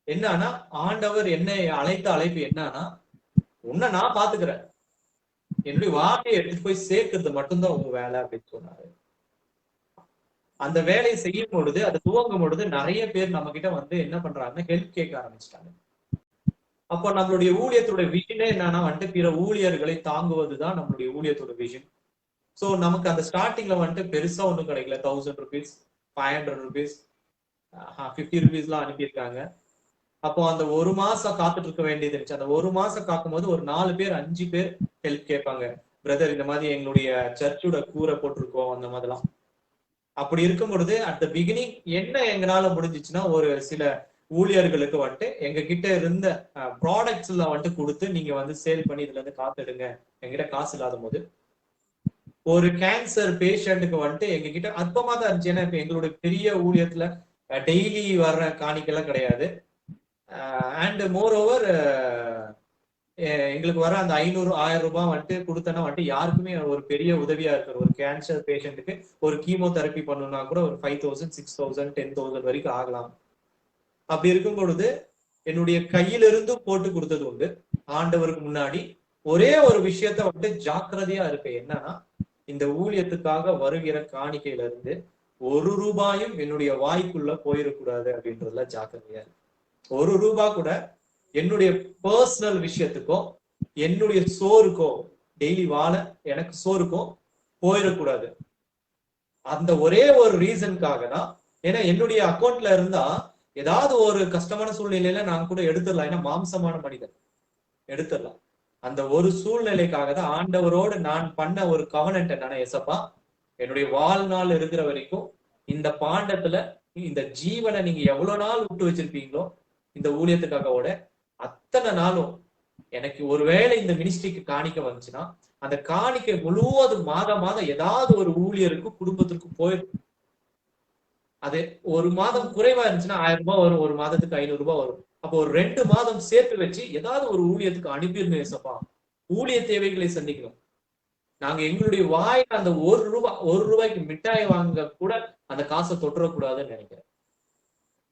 என்னன்னா, ஆண்டவர் என்னை அழைத்த அழைப்பு என்னன்னா, உன்னை நான் பாத்துக்கிறேன், என்னுடைய வார்த்தையை எடுத்துட்டு போய் சேர்க்கறது மட்டும்தான் உங்க வேலை அப்படின்னு சொன்னாரு. அந்த வேலையை செய்யும் பொழுது, அதை துவங்கும் பொழுது நிறைய பேர் நம்ம கிட்ட வந்து என்ன பண்றாங்கன்னா ஹெல்ப் கேட்க ஆரம்பிச்சிட்டாங்க. அப்போ நம்மளுடைய ஊழியத்தோட விஷனே என்னன்னா வந்துட்டு பிற ஊழியர்களை தாங்குவதுதான் நம்மளுடைய ஊழியத்தோட விஷன். சோ நமக்கு அந்த ஸ்டார்டிங்ல வந்துட்டு பெருசா ஒண்ணும் கிடைக்கல. 1000 rupees, 500 rupees, 50 rupees எல்லாம் அனுப்பியிருக்காங்க. அப்போ அந்த ஒரு மாசம் காத்துட்டு இருக்க வேண்டியது இருந்துச்சு. அந்த ஒரு மாசம் காக்கும் ஒரு 4 பேர் 5 பேர் ஹெல்ப் கேட்பாங்க. பிரதர், இந்த மாதிரி எங்களுடைய சர்ச்சோட கூரை போட்டிருக்கோம், அந்த மாதிரிலாம். அப்படி இருக்கும் பொழுது அட் த பிகினிங் என்ன எங்களால முடிஞ்சிச்சுன்னா, ஒரு சில ஊழியர்களுக்கு வந்துட்டு எங்க கிட்ட இருந்த ப்ராடக்ட்ஸ் எல்லாம் வந்துட்டு கொடுத்து நீங்க வந்து சேல் பண்ணி இதுல இருந்து காத்து எடுங்க, எங்கிட்ட காசு இல்லாத போது. ஒரு கேன்சர் பேஷண்ட்டுக்கு வந்துட்டு எங்க கிட்ட அற்பமா தான் இருந்துச்சு. ஏன்னா இப்ப எங்களுடைய பெரிய ஊழியத்துல டெய்லி வர்ற காணிக்கெல்லாம் கிடையாது. அண்ட் மோர் ஓவர் எங்களுக்கு வர அந்த 500-1000 ரூபாய் வந்துட்டு கொடுத்தனா வந்துட்டு யாருக்குமே ஒரு பெரிய உதவியா இருக்கிற ஒரு கேன்சர் பேஷண்ட்டுக்கு ஒரு கீமோதெரப்பி பண்ணணும்னா கூட ஒரு 5000, 6000, 10,000 வரைக்கும் ஆகலாம். அப்படி இருக்கும் பொழுது என்னுடைய கையிலிருந்து போட்டு கொடுத்தது உண்டு. ஆண்டவருக்கு முன்னாடி ஒரே ஒரு விஷயத்த வந்துட்டு ஜாக்கிரதையா இருக்க, என்னன்னா இந்த ஊழியத்துக்காக வருகிற காணிக்கையில இருந்து 1 ரூபாயும் என்னுடைய வாய்க்குள்ள போயிடக்கூடாது அப்படின்றதுல ஜாக்கிரதையா இருக்கு. 1 ரூபாய் கூட என்னுடைய பர்சனல் விஷயத்துக்கோ என்னுடைய சோறுக்கோ, டெய்லி வாழ எனக்கு சோறுக்கோ போயிடக்கூடாது. அந்த ஒரே ஒரு ரீசனுக்காக தான். ஏன்னா என்னுடைய அக்கௌண்ட்ல இருந்தா ஏதாவது ஒரு கஷ்டமான சூழ்நிலையில நான் கூட எடுத்துடலாம். ஏன்னா மாம்சமான மனிதன் எடுத்துடலாம். அந்த ஒரு சூழ்நிலைக்காக தான் ஆண்டவரோடு நான் பண்ண ஒரு கவனன்ட் என்னன்னா, எசப்பா என்னுடைய வாழ்நாள் இருக்கிற வரைக்கும் இந்த பாண்டத்துல இந்த ஜீவனை நீங்க எவ்வளவு நாள் விட்டு வச்சிருப்பீங்களோ இந்த ஊழியத்துக்காக அத்தனை நாளும் எனக்கு ஒருவேளை இந்த மினிஸ்ட்ரிக்கு காணிக்க வந்துச்சுன்னா அந்த காணிக்கை முழுவதும் மாதம் ஏதாவது ஒரு ஊழியருக்கு குடும்பத்திற்கு போயிடும். அது ஒரு மாதம் குறைவா இருந்துச்சுன்னா 1000 ரூபாய் வரும், ஒரு மாதத்துக்கு 500 ரூபாய் வரும். அப்போ ஒரு 2 மாதம் சேர்த்து வச்சு ஏதாவது ஒரு ஊழியத்துக்கு அனுப்பியிருந்தோம் ஏசப்பா. ஊழிய தேவைகளை சந்திக்கணும். நாங்க எங்களுடைய வாயில அந்த ஒரு ரூபாய்க்கு மிட்டாய் வாங்க கூட அந்த காசை தொற்றக்கூடாதுன்னு நினைக்கிறேன்.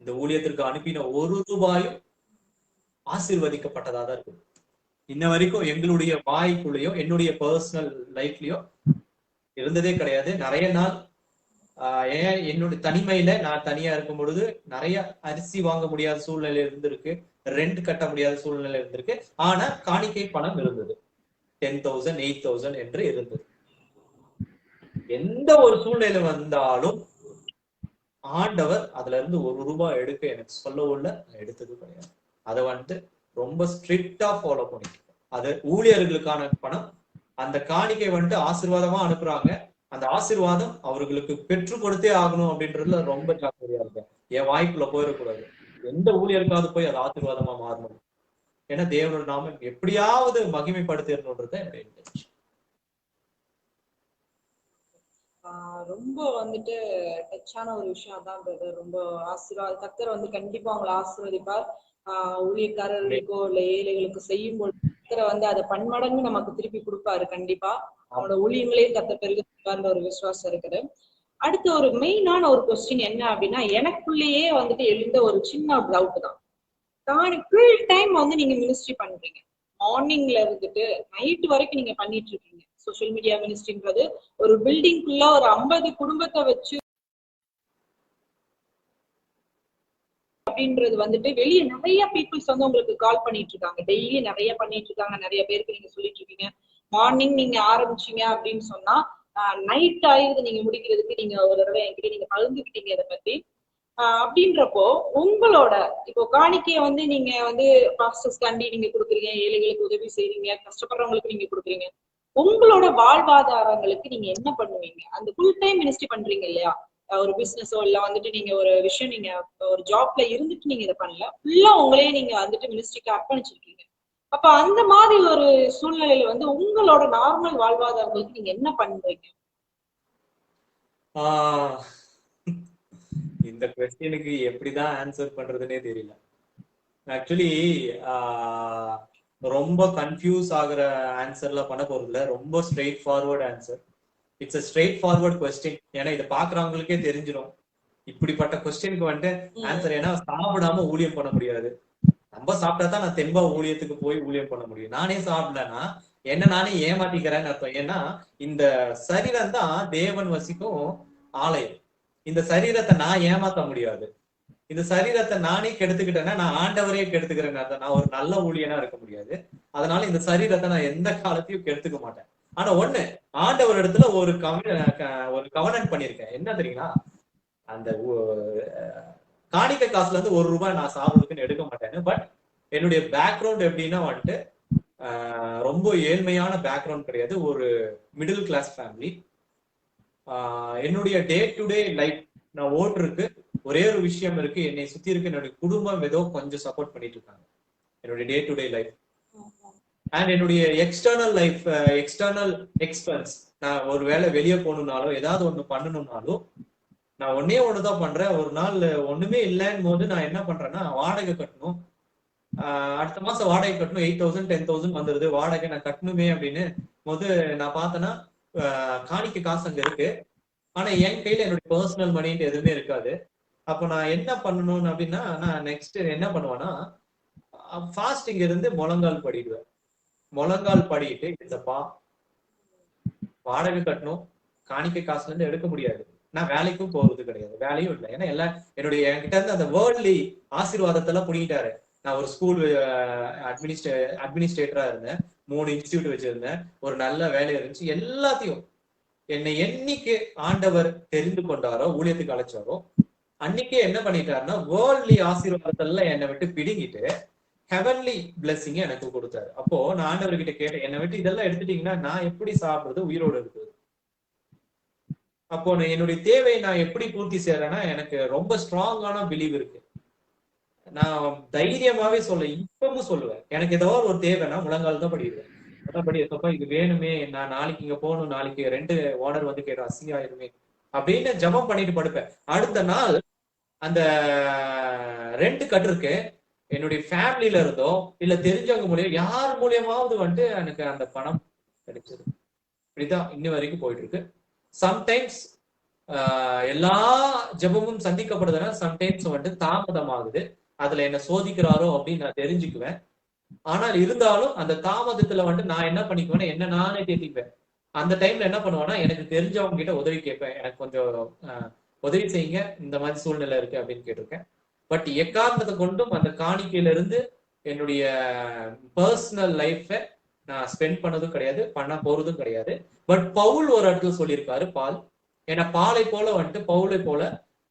இந்த ஊழியத்திற்கு அனுப்பின ஒரு ரூபாயும் ஆசீர்வதிக்கப்பட்டதா தான் இருக்கு. இன்ன வரைக்கும் எங்களுடைய வாய்க்குள்ளேயோ என்னுடைய பர்சனல் லைஃப்லயோ இருந்ததே கிடையாது. நிறைய நாள் என்னுடைய தனிமையில நான் தனியா இருக்கும் பொழுது நிறைய அரிசி வாங்க முடியாத சூழ்நிலை இருந்திருக்கு, ரெண்ட் கட்ட முடியாத சூழ்நிலை இருந்திருக்கு. ஆனா காணிக்கை பணம் இருந்தது, 10,000 8,000 என்று இருந்தது. எந்த ஒரு சூழ்நிலை வந்தாலும் ஆண்டவர் அதுல இருந்து ஒரு ரூபாய் எடுக்க எனக்கு சொல்லவுள்ள எடுத்தது கிடையாது. அதை ரொம்ப ஸ்ட்ரிக்டா ஃபாலோ பண்ணிட்டு அது ஊழியர்களுக்கான பணம். அந்த காணிக்கை ஆசீர்வாதமா அனுப்புறாங்க. அந்த ஆசீர்வாதம் அவர்களுக்கு பெற்று கொடுத்தே ஆகணும் அப்படின்றதுல ரொம்ப ஜாக்கிரதையா இருக்கேன். என் வாய்ப்புல போயிடக்கூடாது. எந்த ஊழியருக்காவது போய் அது ஆசீர்வாதமா மாறணும். ஏன்னா தேவனோட நாம எப்படியாவது மகிமைப்படுத்திடணும்ன்றது என்னுடைய இன்டென்ஷன். ரொம்ப டச்சான ஒரு விஷயம் தான் பிரதர். ரொம்ப கர்த்தர் கண்டிப்பா அவங்களை ஆசீர்வதிப்பார். ஊழியக்காரர்களுக்கோ இல்ல ஏழைகளுக்கு செய்யும் பொழுது கர்த்தரை அதை பன்மடங்கு நமக்கு திருப்பி கொடுப்பாரு. கண்டிப்பா அவனோட ஊழியங்களையும் கர்த்தர் பெருகின்ற ஒரு விசுவாசம் இருக்குது. அடுத்த ஒரு மெயினான ஒரு கொஸ்டின் என்ன அப்படின்னா, எனக்குள்ளேயே எழுந்த ஒரு சின்ன டவுட் தான். ஃபுல் டைம் நீங்க மினிஸ்ட்ரி பண்றீங்க, மார்னிங்ல இருந்துட்டு நைட் வரைக்கும் நீங்க பண்ணிட்டு இருக்கீங்க. சோசியல் மீடியா மினிஸ்ட்ரின்றது ஒரு பில்டிங்குள்ள ஒரு 50 குடும்பத்தை வச்சு அப்படின்றது வெளியே நிறைய பீப்புள்ஸ் உங்களுக்கு கால் பண்ணிட்டு இருக்காங்க. டெய்லி நிறைய பண்ணிட்டு இருக்காங்க. நிறைய பேருக்கு நீங்க சொல்லிட்டு இருக்கீங்க. மார்னிங் நீங்க ஆரம்பிச்சீங்க அப்படின்னு சொன்னா நைட் ஆயுது நீங்க முடிக்கிறதுக்கு நீங்க ஒரு தடவை என்கிட்ட நீங்க பகிர்ந்துக்கிட்டீங்க இதை பத்தி. அப்படின்றப்போ உங்களோட இப்போ காணிக்கைய நீங்க பாஸ்டர்ஸ் காண்டி நீங்க கொடுக்குறீங்க, ஏழைகளுக்கு உதவி செய்றீங்க, கஷ்டப்படுறவங்களுக்கு நீங்க கொடுக்குறீங்க. உங்களோட வாழ்வாதாரங்களுக்கு நீங்க என்ன பண்ணுவீங்க? அந்த ஃபுல் டைம் மினிஸ்ட்ரி பண்றீங்க இல்லையா, ஒரு பிசினஸோ இல்ல நீங்க ஒரு விஷயம் நீங்க ஒரு ஜாப்ல இருந்துட்டு நீங்க இதை பண்ணல, ஃபுல்லா உங்களையே நீங்க மினிஸ்ட்ரிக்கு அர்ப்பணிச்சிருக்கீங்க. அப்ப அந்த மாதிரி ஒரு சூழ்நிலையில உங்களோட நார்மல் வாழ்வாதாரங்களுக்கு நீங்க என்ன பண்றீங்க? இந்த கொஸ்டினுக்கு எப்படிதான் ஆன்சர் பண்றதுன்னே தெரியல. ஆக்சுவலி ரொம்ப கன்ஃபியூஸ் ஆகுற ஆன்சர்ல பண்ண போறதுல ரொம்ப straight forward answer. It's a straight forward question. ஏன்னா இதை பாக்குறவங்களுக்கே தெரிஞ்சிடும் இப்படிப்பட்ட கொஸ்டினுக்கு ஆன்சர். ஏன்னா சாப்பிடாம ஊழியம் பண்ண முடியாது. நம்ம சாப்பிட்டா தான் நான் தெம்பா ஊழியத்துக்கு போய் ஊழியம் பண்ண முடியும். நானே சாப்பிடலன்னா என்ன நானே ஏமாத்திக்கிறேன்னு அர்த்தம். ஏன்னா இந்த சரீரம் தான் தேவன் வசிக்கும் ஆலயம். இந்த சரீரத்தை நான் ஏமாத்த முடியாது. இந்த சரீரத்தை நானே கெடுத்துக்கிட்டேன்னா நான் ஆண்டவரே கெடுத்துக்கிறேன்னு அர்த்தம். நான் ஒரு நல்ல ஊழியனா இருக்க முடியாது. அதனால இந்த சரீரத்தை நான் எந்த காலத்தையும் கெடுத்துக்க மாட்டேன். ஆனா ஒண்ணு, ஆண்டவர் இடத்துல ஒரு கவனன்ட் பண்ணிருக்கேன். என்ன தெரியுங்களா, அந்த காணிக்கை காசுல இருந்து 1 ரூபாய் நான் சாப்பிடுறதுக்குன்னு எடுக்க மாட்டேன்னு. பட் என்னுடைய பேக்ரவுண்ட் எப்படின்னா ரொம்ப ஏழ்மையான பேக்ரவுண்ட் கிடையாது, ஒரு மிடில் கிளாஸ் ஃபேமிலி. என்னுடைய டே டு டே லைஃப் நான் ஓட்டுருக்கு ஒரே ஒரு விஷயம் இருக்கு, என்னை சுத்தி இருக்கு என்னுடைய குடும்பம் ஏதோ கொஞ்சம் சப்போர்ட் பண்ணிட்டு இருக்காங்க என்னுடைய day to day life. And என்னுடைய எக்ஸ்டர்னல் லைஃப், எக்ஸ்டர்னல் எக்ஸ்பென்ஸ், நான் ஒரு வேளை வெளியே போகணும்னாலும் ஏதாவது ஒண்ணு பண்ணணும்னாலும் நான் ஒண்ணுதான் பண்றேன். ஒரு நாள் ஒண்ணுமே இல்லைன்னு போது நான் என்ன பண்றேன்னா, வாடகை கட்டணும், அடுத்த மாசம் வாடகை கட்டணும், 8,000 10,000 வந்துருது, வாடகை நான் கட்டணுமே அப்படின்னு போது நான் பார்த்தேன்னா காணிக்கை காசு அங்க இருக்கு. ஆனா என் கையில என்னுடைய பர்சனல் மணின்ட்டு எதுவுமே இருக்காது. அப்ப நான் என்ன பண்ணணும் அப்படின்னா, நான் நெக்ஸ்ட் என்ன பண்ணுவேன்னா, ஃபாஸ்டிங் இருந்து முழங்கால் படிடுவேன். முழங்கால் படிட்டு, இல்லப்பா வாடகை கட்டணும், காணிக்கை காசுல இருந்து எடுக்க முடியாது, நான் வேலைக்கும் போறது கிடையாது, வேலையும் இல்லை. ஏன்னா எல்லாம் என்கிட்ட இருந்து அந்த வேர்ல்ட்லி ஆசீர்வாதத்தெல்லாம் புடிங்கிட்டாரு. நான் ஒரு ஸ்கூல் அட்மினிஸ்ட்ரேட்டரா இருந்தேன், 3 இன்ஸ்டிடியூட் வச்சிருந்தேன், ஒரு நல்ல வேலை இருந்துச்சு. எல்லாத்தையும் என்னை என்னைக்கு ஆண்டவர் தெரிந்து கொண்டாரோ, ஊழியத்துக்கு அழைச்சாரோ, அன்னைக்கே என்ன பண்ணிட்டாருன்னா வேர்ல்ட்லி ஆசீர்வாதத்தெல்லாம் என்னை விட்டு பிடுங்கிட்டு ஹெவன்லி பிளெஸிங்க எனக்கு கொடுத்தாரு. அப்போ நான் ஆண்டவர்கிட்ட கேட்டேன், என்னை விட்டு இதெல்லாம் எடுத்துட்டீங்கன்னா நான் எப்படி சாப்பிடுறது, உயிரோடு இருக்குது? அப்போ என்னுடைய தேவையை நான் எப்படி பூர்த்தி செய்யறேன்னா, எனக்கு ரொம்ப ஸ்ட்ராங்கான பிலீவ் இருக்கு. நான் தைரியமாவே இப்பவும் சொல்லுவேன், எனக்கு ஏதோ ஒரு தேவைன்னா முழங்கால் தான் படிடுவேன். அதான் படிப்பா இது வேணுமே, நான் நாளைக்கு இங்க போகணும், நாளைக்கு 2 ஓனர் வந்து கேட்டோம் அசிங்காயிருமே அப்படின்னு ஜபம் பண்ணிட்டு படுப்பேன். அடுத்த நாள் அந்த ரெண்ட் கட்டிருக்கு என்னுடைய ஃபேமிலியில இருந்தோ இல்ல தெரிஞ்சவங்க மூலியம் யார் மூலியமாவது வந்துட்டு எனக்கு அந்த பணம் கிடைச்சது. இப்படிதான் இன்ன வரைக்கும் போயிட்டு இருக்கு. சம்டைம்ஸ் எல்லா ஜபமும் சந்திக்கப்படுதுன்னா சம்டைம்ஸ் வந்துட்டு தாமதமாகுது. அதுல என்ன சோதிக்கிறாரோ அப்படின்னு நான் தெரிஞ்சுக்குவேன். ஆனால் இருந்தாலும் அந்த தாமதத்துல வந்துட்டு நான் என்ன பண்ணிக்குவேன்னா என்ன நானே தேத்திப்பேன். அந்த டைம்ல என்ன பண்ணுவேன்னா எனக்கு தெரிஞ்சவங்க கிட்ட உதவி கேட்பேன், எனக்கு கொஞ்சம் உதவி செய்யுங்க, இந்த மாதிரி சூழ்நிலை இருக்கு அப்படின்னு கேட்டிருக்கேன். பட் எக்காரணத்தை கொண்டும் அந்த காணிக்கையில இருந்து என்னுடைய பர்சனல் லைஃபை நான் ஸ்பெண்ட் பண்ணதும் கிடையாது, பண்ண போறதும் கிடையாது. பட் பவுல் ஒரு இடத்துல சொல்லியிருக்காரு, பால் ஏன்னா பாலை போல வந்துட்டு பவுலை போல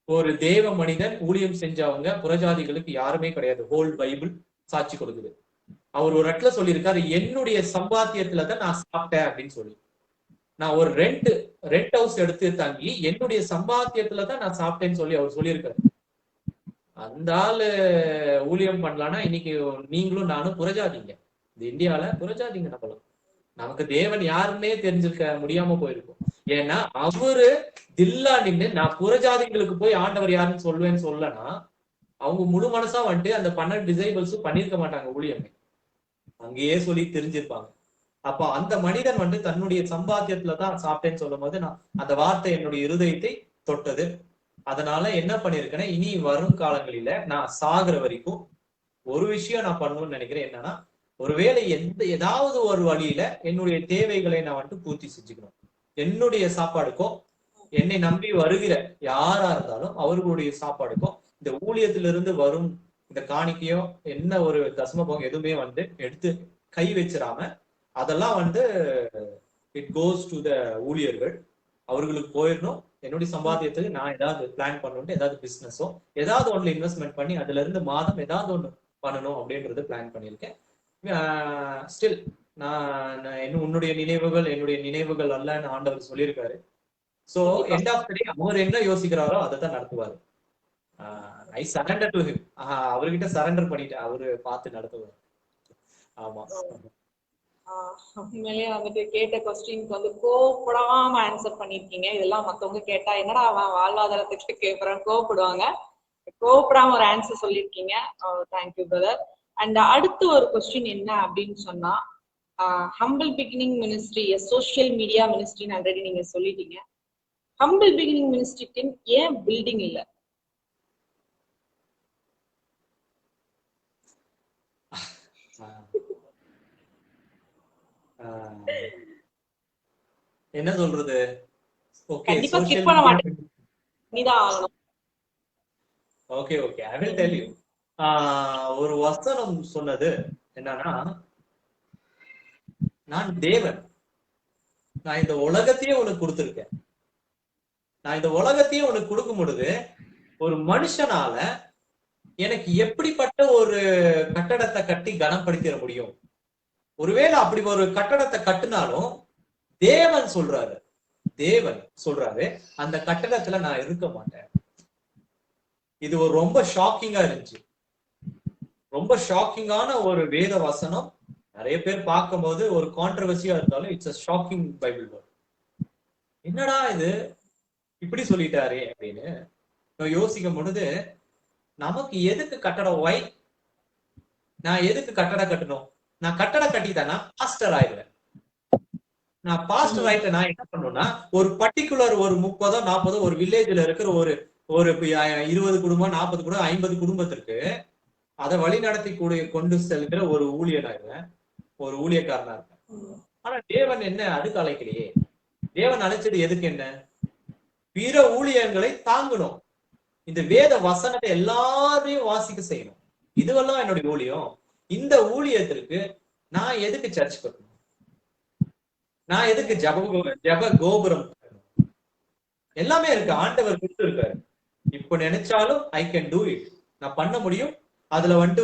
ஒரு தேவ மனிதன் ஊழியம் செஞ்சவங்க புறஜாதிகளுக்கு யாருமே கிடையாது. ஹோல் பைபிள் சாட்சி கொடுக்குது. அவர் ஒரு இடத்துல சொல்லியிருக்காரு, என்னுடைய சம்பாத்தியத்துலதான் நான் சாப்பிட்டேன் அப்படின்னு சொல்லி. நான் ஒரு ரெண்ட் ஹவுஸ் எடுத்து தங்கி என்னுடைய சம்பாத்தியத்துலதான் நான் சாப்பிட்டேன்னு சொல்லி அவர் சொல்லியிருக்காரு. அந்த ஆளு ஊழியம் பண்ணலான்னா இன்னைக்கு நீங்களும் நானும் புறஜாதிங்க. இந்த இந்தியால புறஜாதிங்க நம்மளும். நமக்கு தேவன் யாருன்னே தெரிஞ்சிருக்க முடியாம போயிருக்கும். ஏன்னா அவரு தில்லா நின்று நான் புறஜாதிகளுக்கு போய் ஆண்டவர் யாருன்னு சொல்லுவேன்னு சொல்லனா அவங்க முழு மனசா வந்துட்டு அந்த 12 டிசைபிள்ஸும் பண்ணிருக்க மாட்டாங்க ஊழியமே. அங்கேயே சொல்லி தெரிஞ்சிருப்பாங்க. அப்ப அந்த மனிதன் வந்துட்டு தன்னுடைய சம்பாத்தியத்துலதான் சாப்பிட்டேன்னு சொல்லும் போது நான் அந்த வார்த்தை என்னுடைய இருதயத்தை தொட்டது. அதனால என்ன பண்ணிருக்கேன்னா இனி வரும் காலங்களில நான் சாகுற வரைக்கும் ஒரு விஷயம் நான் பண்ணணும்னு நினைக்கிறேன். என்னன்னா ஒருவேளை ஏதாவது ஒரு வழியில என்னுடைய தேவைகளை நான் வந்துட்டு பூர்த்தி செஞ்சுக்கணும். என்னுடைய சாப்பாடுக்கோ என்னை நம்பி வருகிற யாரா இருந்தாலும் அவர்களுடைய சாப்பாடுக்கோ இந்த ஊழியத்திலிருந்து வரும் இந்த காணிக்கையோ என்ன ஒரு தசம பங்கு எதுவுமே வந்து எடுத்து கை வச்சிடாம அதெல்லாம் வந்து இட் கோஸ் டு த ஊழியர்கள், அவர்களுக்கு போயிடணும். என்னுடைய சம்பாத்தியத்துக்கு நான் ஏதாவது பிளான் பண்ணணும், ஏதாவது பிசினஸோ ஏதாவது ஒன்றுல இன்வெஸ்ட்மெண்ட் பண்ணி அதுல இருந்து மாதம் ஏதாவது ஒண்ணு பண்ணணும் அப்படின்றது பிளான் பண்ணியிருக்கேன். ஸ்டில் நான் உன்னுடைய நினைவுகள் அல்லன்னு ஆண்டவர் சொல்லியிருக்காரு. So end of the day அவர் என்ன யோசிக்கிறாரோ அதை தான் நடத்துவாரு. I surrender to him. அவர்கிட்ட சரண்டர் பண்ணிட்டேன், அவரு பார்த்து நடத்துவார். ஆமா, உண்மையிலேயே வந்துட்டு கேட்ட கொஸ்டினுக்கு வந்து கோவப்படாம ஆன்சர் பண்ணிருக்கீங்க. இதெல்லாம் மத்தவங்க கேட்டா என்னடா அவன் வாழ்வாதாரத்துக்கு கேட்கறான் கோவப்படுவாங்க. கோவப்படாம ஒரு ஆன்சர் சொல்லியிருக்கீங்க. Thank you brother. அண்ட் அடுத்து ஒரு கொஸ்டின் என்ன அப்படின்னு சொன்னா, humble beginning ministry social media மினிஸ்ட்ரின்னு ஆல்ரெடி நீங்க சொல்லிட்டீங்க. ஹம்பிள் பிகினிங் மினிஸ்ட்ரிக்கு ஏன் பில்டிங் இல்ல? என்ன சொல்றது? ஓகே, கண்டிப்பா ஸ்கிப் பண்ண மாட்டேன், நீதான் ஆகணும். Okay okay, I will tell you. ஒரு வசனம் சொன்னது என்னன்னா, நான் தேவன், நான் இந்த உலகத்தையே உனக்கு கொடுத்திருக்கேன். நான் இந்த உலகத்தையே உனக்கு கொடுக்கும் பொழுது ஒரு மனுஷனால எனக்கு எப்படிப்பட்ட ஒரு கட்டடத்தை கட்டி கனப்படுத்திட முடியும்? ஒருவேளை அப்படி ஒரு கட்டடத்தை கட்டினாலும் தேவன் சொல்றாரு அந்த கட்டடத்துல நான் இருக்க மாட்டேன். இது ஒரு ரொம்ப ஷாக்கிங்கா இருந்துச்சு. ரொம்ப ஷாக்கிங்கான ஒரு வேத வசனம். நிறைய பேர் பார்க்கும்போது ஒரு கான்ட்ரவர்சியா இருந்தாலும் it's a shocking Bible word. என்னடா இது இப்படி சொல்லிட்டாரே அப்படின்னு யோசிக்கும் பொழுது, நமக்கு எதுக்கு கட்டடம்? வை நான் எதுக்கு கட்டடம் கட்டணும்? நான் கட்டடம் கட்டிட்டேன்னா பாஸ்டர் ஆயிடுவேன். நான் பாஸ்டர் ஆயிட்டேன், நான் என்ன பண்ணுவேன்னா ஒரு பர்டிகுலர் ஒரு 30 40 ஒரு வில்லேஜ்ல இருக்கிற ஒரு 20 குடும்பம் 40 குடும்பம் 50 குடும்பத்திற்கு அதை வழி நடத்தி கொண்டு செல்கிற ஒரு ஊழியனாயிருவேன், ஒரு ஊழியக்காரனா இருப்பேன். ஆனா தேவன் என்ன அதுக்கு அழைக்கலையே. தேவன் அழைச்சது எதுக்கு? என்ன? பிற ஊழியங்களை தாங்கணும். இந்த வேத வசனத்தை எல்லாரையும் வாசிக்க செய்யணும். இதுவெல்லாம் என்னுடைய ஊழியம். இந்த ஊழியத்திற்கு நான் எதுக்கு சர்ச் கட்டணும்? நான் எதுக்கு ஜப கோபுரம்? எல்லாமே இருக்கு, ஆண்டவர் கொடுத்து இருக்காரு. இப்ப நினைச்சாலும் ஐ கேன் டூ இட், நான் பண்ண முடியும். அதுல வந்துட்டு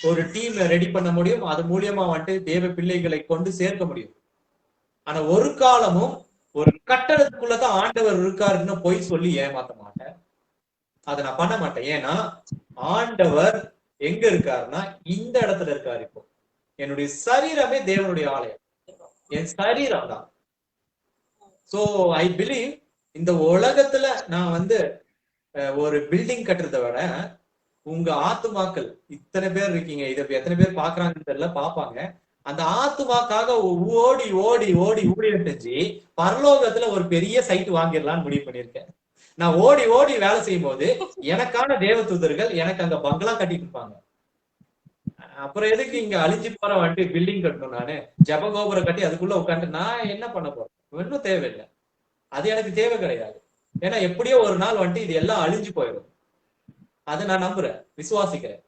ஒரு டீம் ரெடி பண்ண முடியும். அது மூலியமா வந்துட்டு தேவ பிள்ளைகளை கொண்டு சேர்க்க முடியும். ஆனா ஒரு காலமும் ஒரு கட்டடத்துக்குள்ளதான் ஆண்டவர் இருக்காருன்னு போய் சொல்லி ஏமாத்த மாட்டேன். அதை நான் பண்ண மாட்டேன். ஏன்னா ஆண்டவர் எங்க இருக்காருன்னா இந்த இடத்துல இருக்காரு. இப்போ என்னுடைய சரீரமே தேவனுடைய ஆலயம், என் சரீரம் தான். சோ ஐ பிலீவ் இந்த உலகத்துல நான் வந்து ஒரு பில்டிங் கட்டுறதை விட உங்க ஆத்துமாக்கள் இத்தனை பேர் இருக்கீங்க, இதை எத்தனை பேர் பாக்குறாங்கன்னு தெரியல, பாப்பாங்க. அந்த ஆத்துமாக்காக ஓடி ஓடி ஓடி ஊழியம் செஞ்சு பரலோகத்துல ஒரு பெரிய சைட் வாங்கிடலாம்னு முடிவு பண்ணிருக்கேன். நான் ஓடி ஓடி வேலை செய்யும் போது எனக்கான தேவதூதர்கள் எனக்கு அங்க பங்களா கட்டிட்டு இருப்பாங்க. அப்புறம் எதுக்கு இங்க அழிஞ்சு போற வந்துட்டு பில்டிங் கட்டணும்? நானு ஜபகோபுரம் கட்டி அதுக்குள்ள உட்காந்து நான் என்ன பண்ண போறேன்? ஒன்றும் தேவையில்லை, அது எனக்கு தேவை கிடையாது. ஏன்னா எப்படியோ ஒரு நாள் வந்துட்டு இது எல்லாம் அழிஞ்சு போயிடும், அதை நான் நம்புறேன், விசுவாசிக்கிறேன்.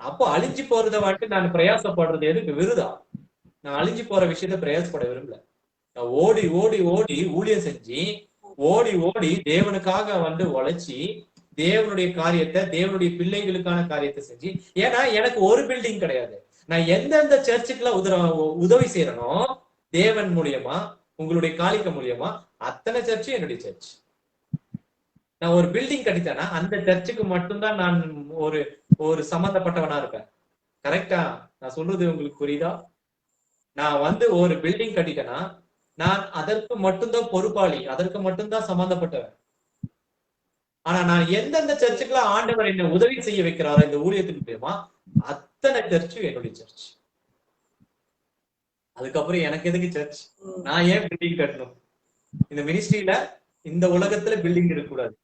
அப்போ அழிஞ்சு போறத வந்துட்டு நான் பிரயாசப்படுறது எதுக்கு? விருதா. நான் அழிஞ்சு போற விஷயத்த பிரயாசப்பட விரும்பல. நான் ஓடி ஓடி ஓடி ஊழியம் செஞ்சு ஓடி ஓடி தேவனுக்காக வந்து உழைச்சி தேவனுடைய காரியத்தை, தேவனுடைய பிள்ளைகளுக்கான காரியத்தை செஞ்சு. ஏன்னா எனக்கு ஒரு பில்டிங் கிடையாது. நான் எந்தெந்த சர்ச்சுக்குலாம் உதவி செய்யறனோ தேவன் மூலியமா, உங்களுடைய காலிக்க மூலியமா, அத்தனை சர்ச்சும் என்னுடைய சர்ச். நான் ஒரு பில்டிங் கட்டித்தேன்னா அந்த சர்ச்சுக்கு மட்டும்தான் நான் ஒரு ஒரு சம்பந்தப்பட்டவனா இருப்பேன். கரெக்டா நான் சொல்றது உங்களுக்கு புரியுதா? நான் வந்து ஒரு பில்டிங் கட்டிட்டேன்னா நான் அதற்கு மட்டும்தான் பொறுப்பாளி, அதற்கு மட்டும்தான் சம்பந்தப்பட்டவன். ஆனா நான் எந்தெந்த சர்ச்சுக்குலாம் ஆண்டவர் என்ன உதவி செய்ய வைக்கிறாரோ இந்த ஊழியத்துக்கு மூலியமா அத்தனை சர்ச்சும் என்னுடைய சர்ச். அதுக்கப்புறம் எனக்கு எதுக்கு சர்ச்? நான் ஏன் பில்டிங் கட்டணும்? இந்த மினிஸ்ட்ரியில இந்த உலகத்துல பில்டிங் இருக்கக்கூடாது.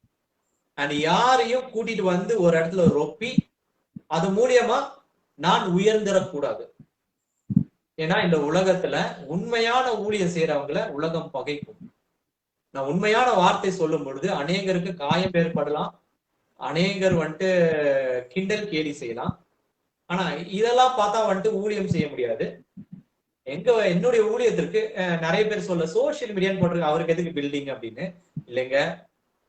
அண்ட் யாரையும் கூட்டிட்டு வந்து ஒரு இடத்துல ரொப்பி அது மூலியமா நான் உயர்ந்துடக்கூடாது. ஏன்னா இந்த உலகத்துல உண்மையான ஊழியம் செய்யறவங்களை உலகம் பகைக்கும். நான் உண்மையான வார்த்தை சொல்லும் பொழுது அநேகருக்கு காயம் ஏற்படலாம், அநேகர் வந்துட்டு கிண்டல் கேலி செய்யலாம். ஆனா இதெல்லாம் பார்த்தா வந்துட்டு ஊழியம் செய்ய முடியாது. என்னுடைய ஊழியத்திற்கு நிறைய பேர் சொல்ல சோசியல் மீடியான்னு போட்டிருக்கு, அவருக்கு எதுக்கு பில்டிங் அப்படின்னு. இல்லைங்க,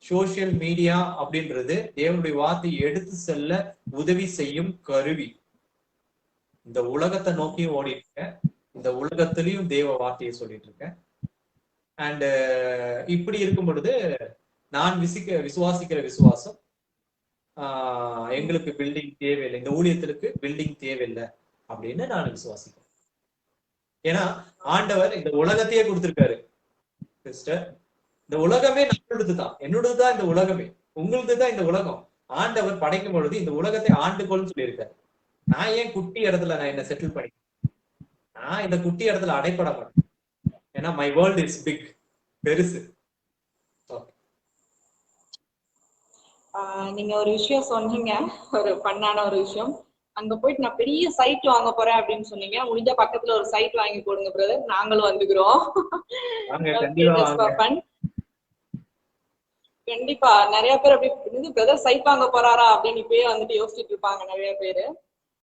சோசியல் மீடியா அப்படின்றது தேவனுடைய வார்த்தையை எடுத்து செல்ல உதவி செய்யும் கருவி. இந்த உலகத்தை நோக்கியும் ஓடிட்டு இருக்கேன், இந்த உலகத்திலையும் தேவ வார்த்தையை சொல்லிட்டு இருக்கேன். அண்ட் இப்படி இருக்கும் பொழுது நான் விசுவாசிக்கிற விசுவாசம் எங்களுக்கு பில்டிங் தேவையில்லை, இந்த ஊழியத்திற்கு பில்டிங் தேவையில்லை அப்படின்னு நான் விசுவாசிக்கிறேன். ஏன்னா ஆண்டவர் இந்த உலகத்தையே கொடுத்திருக்காரு சிஸ்டர். இந்த உலகமே என்னோடதுதான் இந்த உலகமே, உங்களுதுதான் இந்த உலகம். ஆண்டவர் படைக்கும் பொழுது இந்த உலகத்தை ஆண்டுகோள்னு சொல்லியிருக்காரு. நான் ஏன் குட்டி இடத்துல நான் என்ன செட்டில் பண்ணி, நான் இந்த குட்டி இடத்துல அடைப்பட மாட்டேன். ஏன்னா மை வேர்ல்ட் இஸ் பிக், பெருசு. நீங்க ஒரு விஷயம் சொன்னீங்க, ஒரு பண்ணான ஒரு விஷயம். அங்க போயிட்டு நான் பெரிய சைட் வாங்க போறேன் அப்படின்னு சொன்னீங்க. முடிஞ்ச பக்கத்துல ஒரு சைட் வாங்கி போடுங்க பிரதர், நாங்களும் வந்துக்கிறோம். கண்டிப்பா நிறைய பேர் அப்படி பிரதர் சைட் வாங்க போறாரா அப்படின்னு இப்பயே வந்துட்டு யோசிச்சுட்டு இருப்பாங்க நிறைய பேரு.